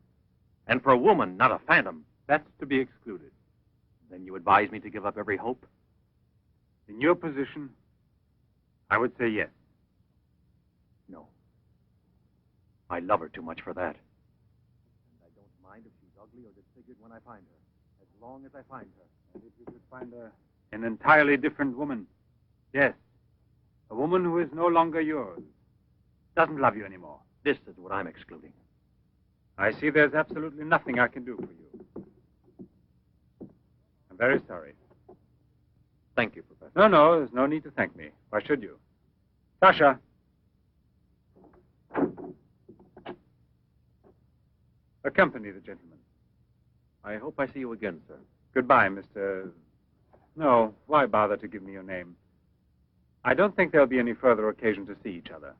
And for a woman, not a phantom. That's to be excluded. Then you advise me to give up every hope? In your position, I would say yes. No. I love her too much for that. And I don't mind if she's ugly or disfigured when I find her, as long as I find her. And if you could find an entirely different woman, yes. A woman who is no longer yours, doesn't love you anymore. This is what I'm excluding. I see there's absolutely nothing I can do for you. I'm very sorry. Thank you, Professor. No, there's no need to thank me. Why should you? Sasha. Accompany the gentleman. I hope I see you again, sir. Goodbye, Mr... No, why bother to give me your name? I don't think there'll be any further occasion to see each other.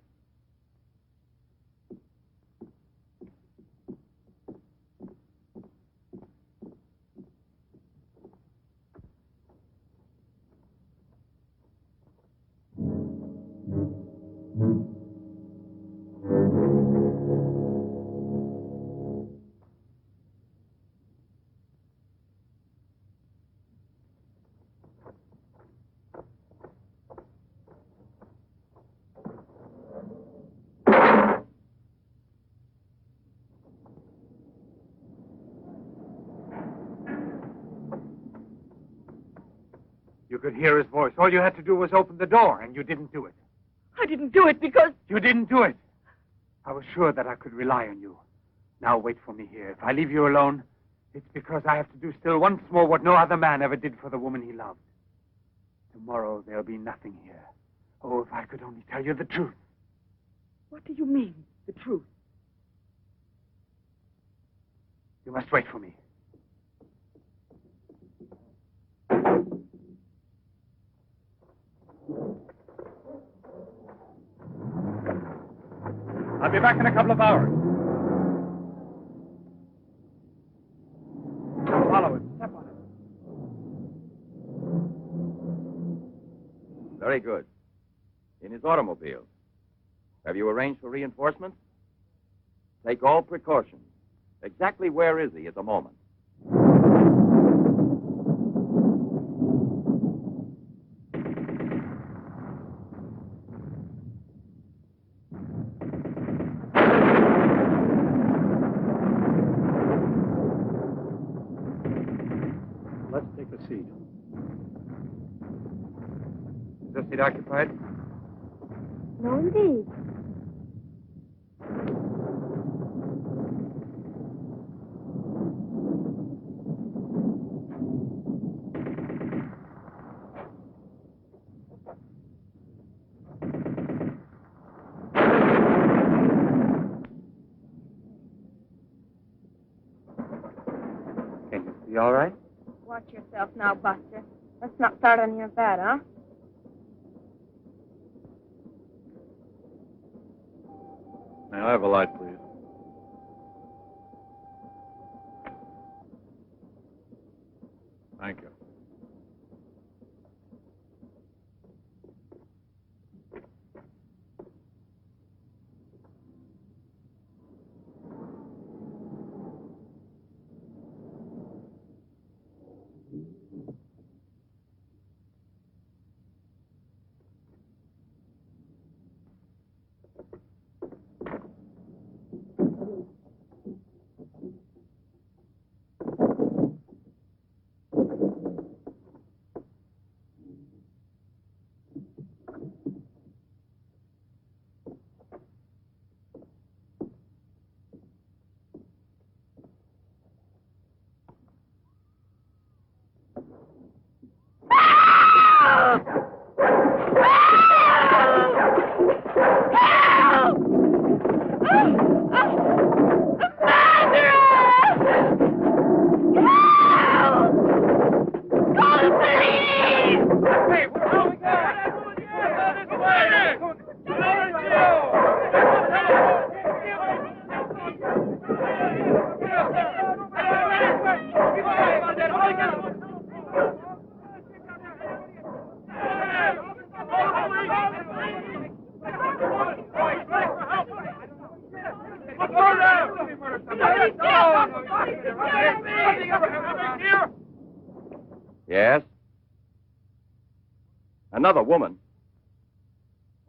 You could hear his voice. All you had to do was open the door, and you didn't do it. I didn't do it because... You didn't do it. I was sure that I could rely on you. Now wait for me here. If I leave you alone, it's because I have to do still once more what no other man ever did for the woman he loved. Tomorrow there'll be nothing here. Oh, if I could only tell you the truth. What do you mean, the truth? You must wait for me. I'll be back in a couple of hours. Follow it. Step on it. Very good. In his automobile. Have you arranged for reinforcements? Take all precautions. Exactly where is he at the moment? Let's take a seat. Is this seat occupied? No, indeed. Can you see all right? Watch yourself now, Buster. Let's not start on your bed, huh? May I have a light, please? Thank you. Hey, where are we Yes? Another woman?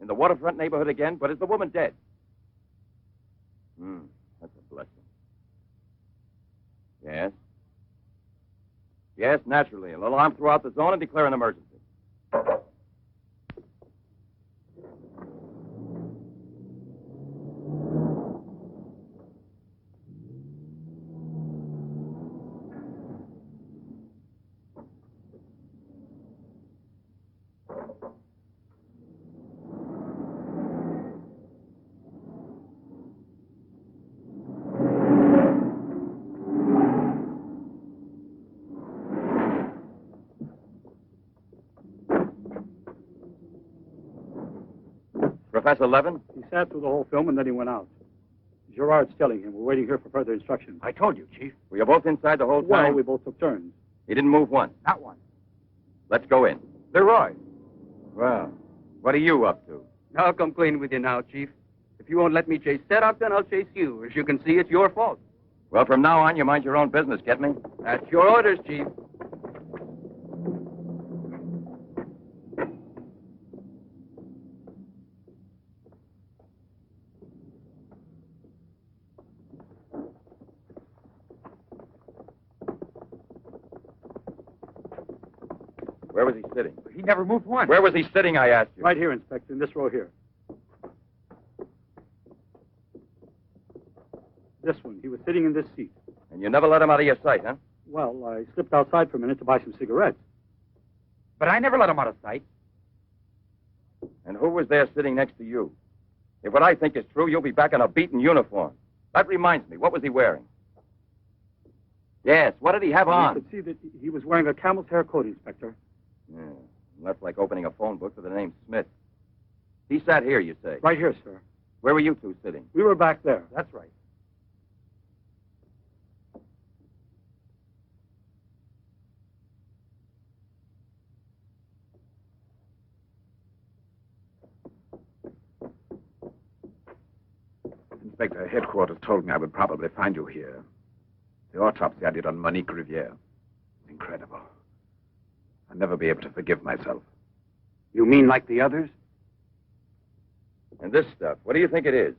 In the waterfront neighborhood again? But is the woman dead? That's a blessing. Yes? Yes, naturally. An alarm throughout the zone and declare an emergency. Professor Levin? He sat through the whole film and then he went out. Gerard's telling him. We're waiting here for further instructions. I told you, Chief. Were you both inside the whole time? Well, we both took turns. He didn't move once. Not one. Let's go in. Leroy. Well, what are you up to? I'll come clean with you now, Chief. If you won't let me chase Sedok, then I'll chase you. As you can see, it's your fault. Well, from now on, you mind your own business, get me? That's your orders, Chief. Where was he sitting? He never moved once. Where was he sitting, I asked you? Right here, Inspector, in this row here. This one. He was sitting in this seat. And you never let him out of your sight, huh? Well, I slipped outside for a minute to buy some cigarettes. But I never let him out of sight. And who was there sitting next to you? If what I think is true, you'll be back in a beaten uniform. That reminds me, what was he wearing? Yes, what did he have on? You could see that he was wearing a camel's hair coat, Inspector. Yeah, that's like opening a phone book with the name Smith. He sat here, you say? Right here, sir. Where were you two sitting? We were back there. That's right. Inspector, headquarters told me I would probably find you here. The autopsy I did on Monique Riviere. Incredible. I'll never be able to forgive myself. You mean like the others? And this stuff, what do you think it is?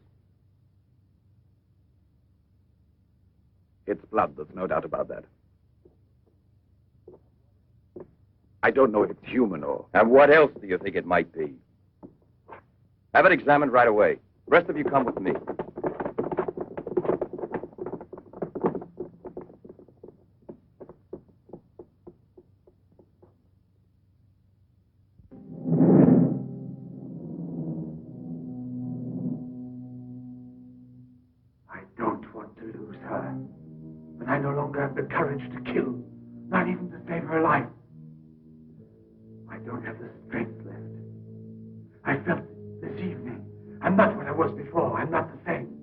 It's blood, there's no doubt about that. I don't know if it's human or... And what else do you think it might be? Have it examined right away. The rest of you come with me. But I no longer have the courage to kill, not even to save her life. I don't have the strength left. I felt this evening. I'm not what I was before. I'm not the same.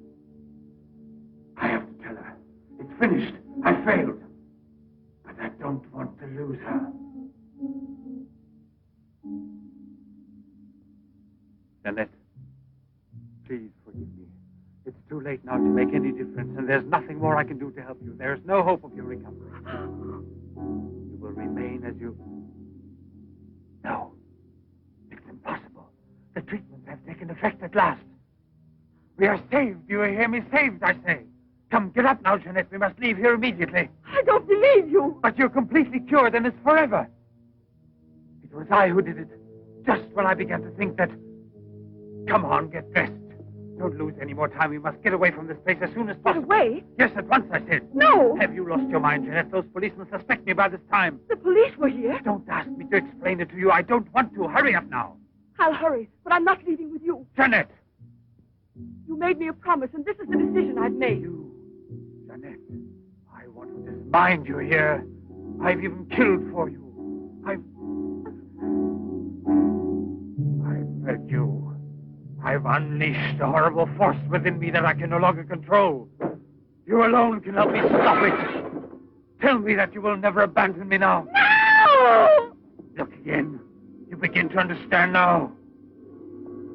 I have to tell her. It's finished. I failed. But I don't want to lose her. Annette, please forgive me. It's too late now to make any difference, and there's nothing more I can do to help you. There's no hope of your recovery. You will remain as you... No. It's impossible. The treatments have taken effect at last. We are saved. Do you hear me? Saved, I say. Come, get up now, Jeanette. We must leave here immediately. I don't believe you. But you're completely cured, and it's forever. It was I who did it. Just when I began to think that... Come on, get dressed. Don't lose any more time. We must get away from this place as soon as possible. Get away? Yes, at once, I said. No. Have you lost your mind, Jeanette? Those policemen suspect me by this time. The police were here. Don't ask me to explain it to you. I don't want to. Hurry up now. I'll hurry, but I'm not leaving with you. Jeanette! You made me a promise, and this is the decision I've made. You, Jeanette, I want to dismind you here. I've even killed for you. failed you. I've unleashed a horrible force within me that I can no longer control. You alone can help me stop it. Tell me that you will never abandon me now. No! Look again. You begin to understand now.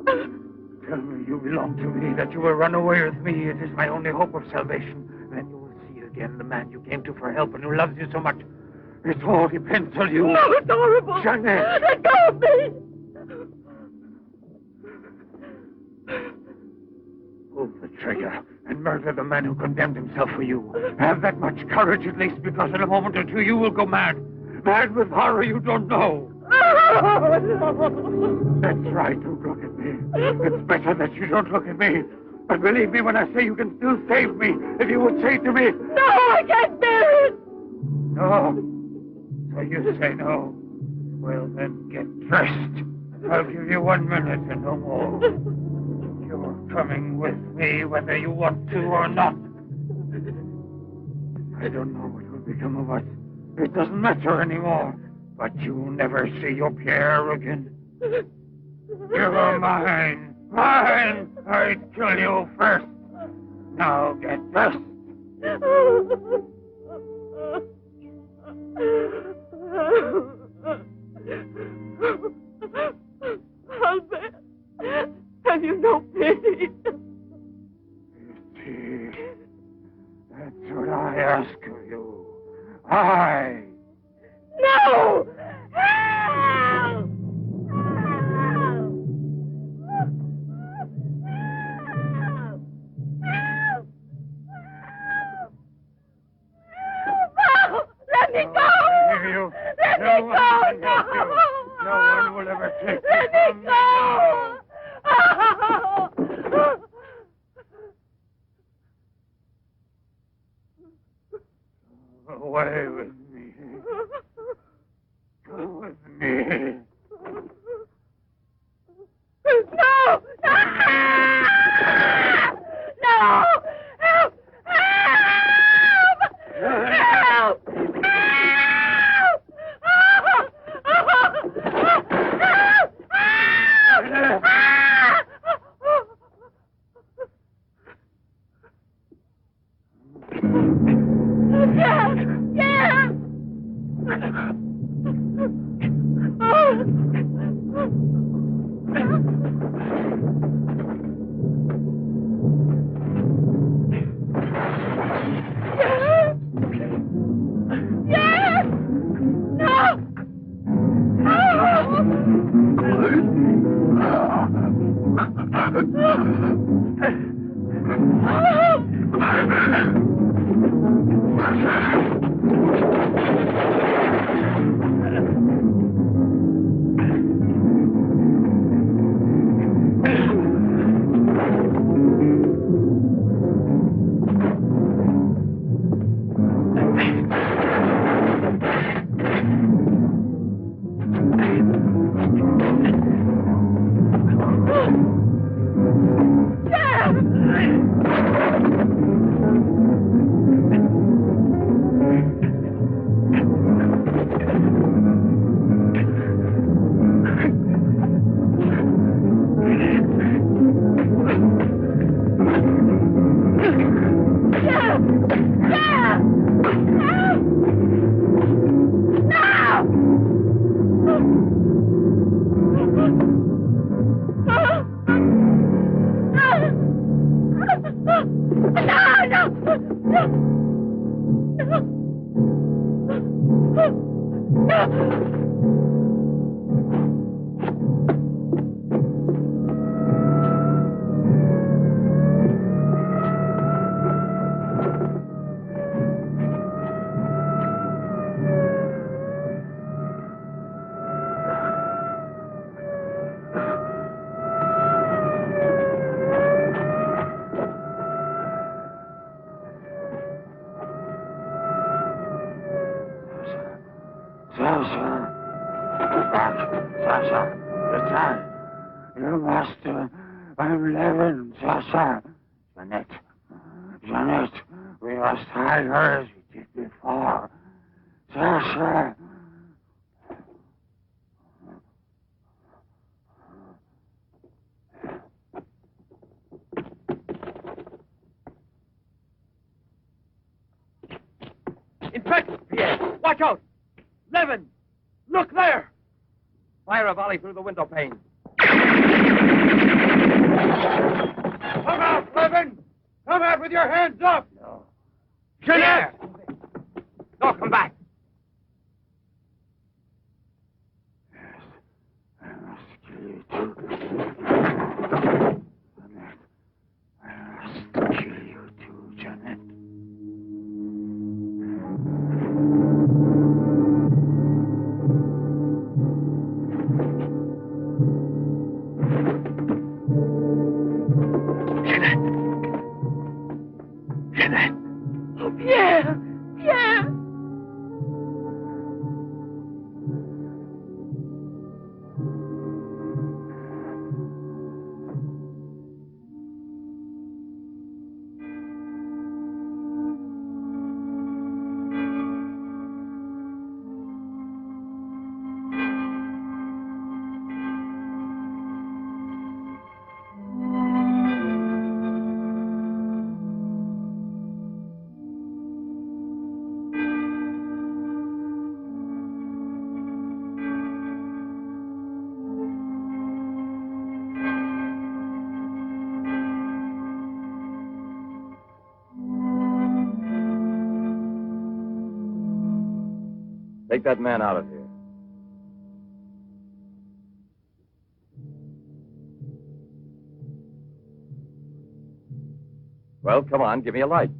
Tell me you belong to me, that you will run away with me. It is my only hope of salvation. Then you will see again the man you came to for help and who loves you so much. It all depends on you. No, it's horrible. Jeanette. Let go of me. Pull the trigger and murder the man who condemned himself for you. Have that much courage at least, because in a moment or two you will go mad. Mad with horror you don't know. Oh, no. That's right, don't look at me. It's better that you don't look at me. But believe me when I say you can still save me, if you would say to me... No, I can't bear it. No. So you say no. Well, then get dressed. I'll give you 1 minute and no more. You're coming with me whether you want to or not. I don't know what will become of us. It doesn't matter anymore. But you'll never see your Pierre again. You're mine. Mine! I'd kill you first. Now get dressed. Albert, have you no pity? Pity? That's what I ask of you. I... No! Help! Let me go! Hear you. Let No me one go! can help you. No one will ever take you Let me from me go! now. Away with me. Go with me. No! No! No! Help! Help! Help! Sasha, return. You master. I'm Levin, Sasha. Jeanette, we must hide her as we did before. Sasha. Watch out! Levin! Look there! Fire a volley through the window pane. Come out, Levin! Come out with your hands up! No. Jeanette! No, come back. Oh, Pierre! Pierre! Take that man out of here. Well, come on, give me a light.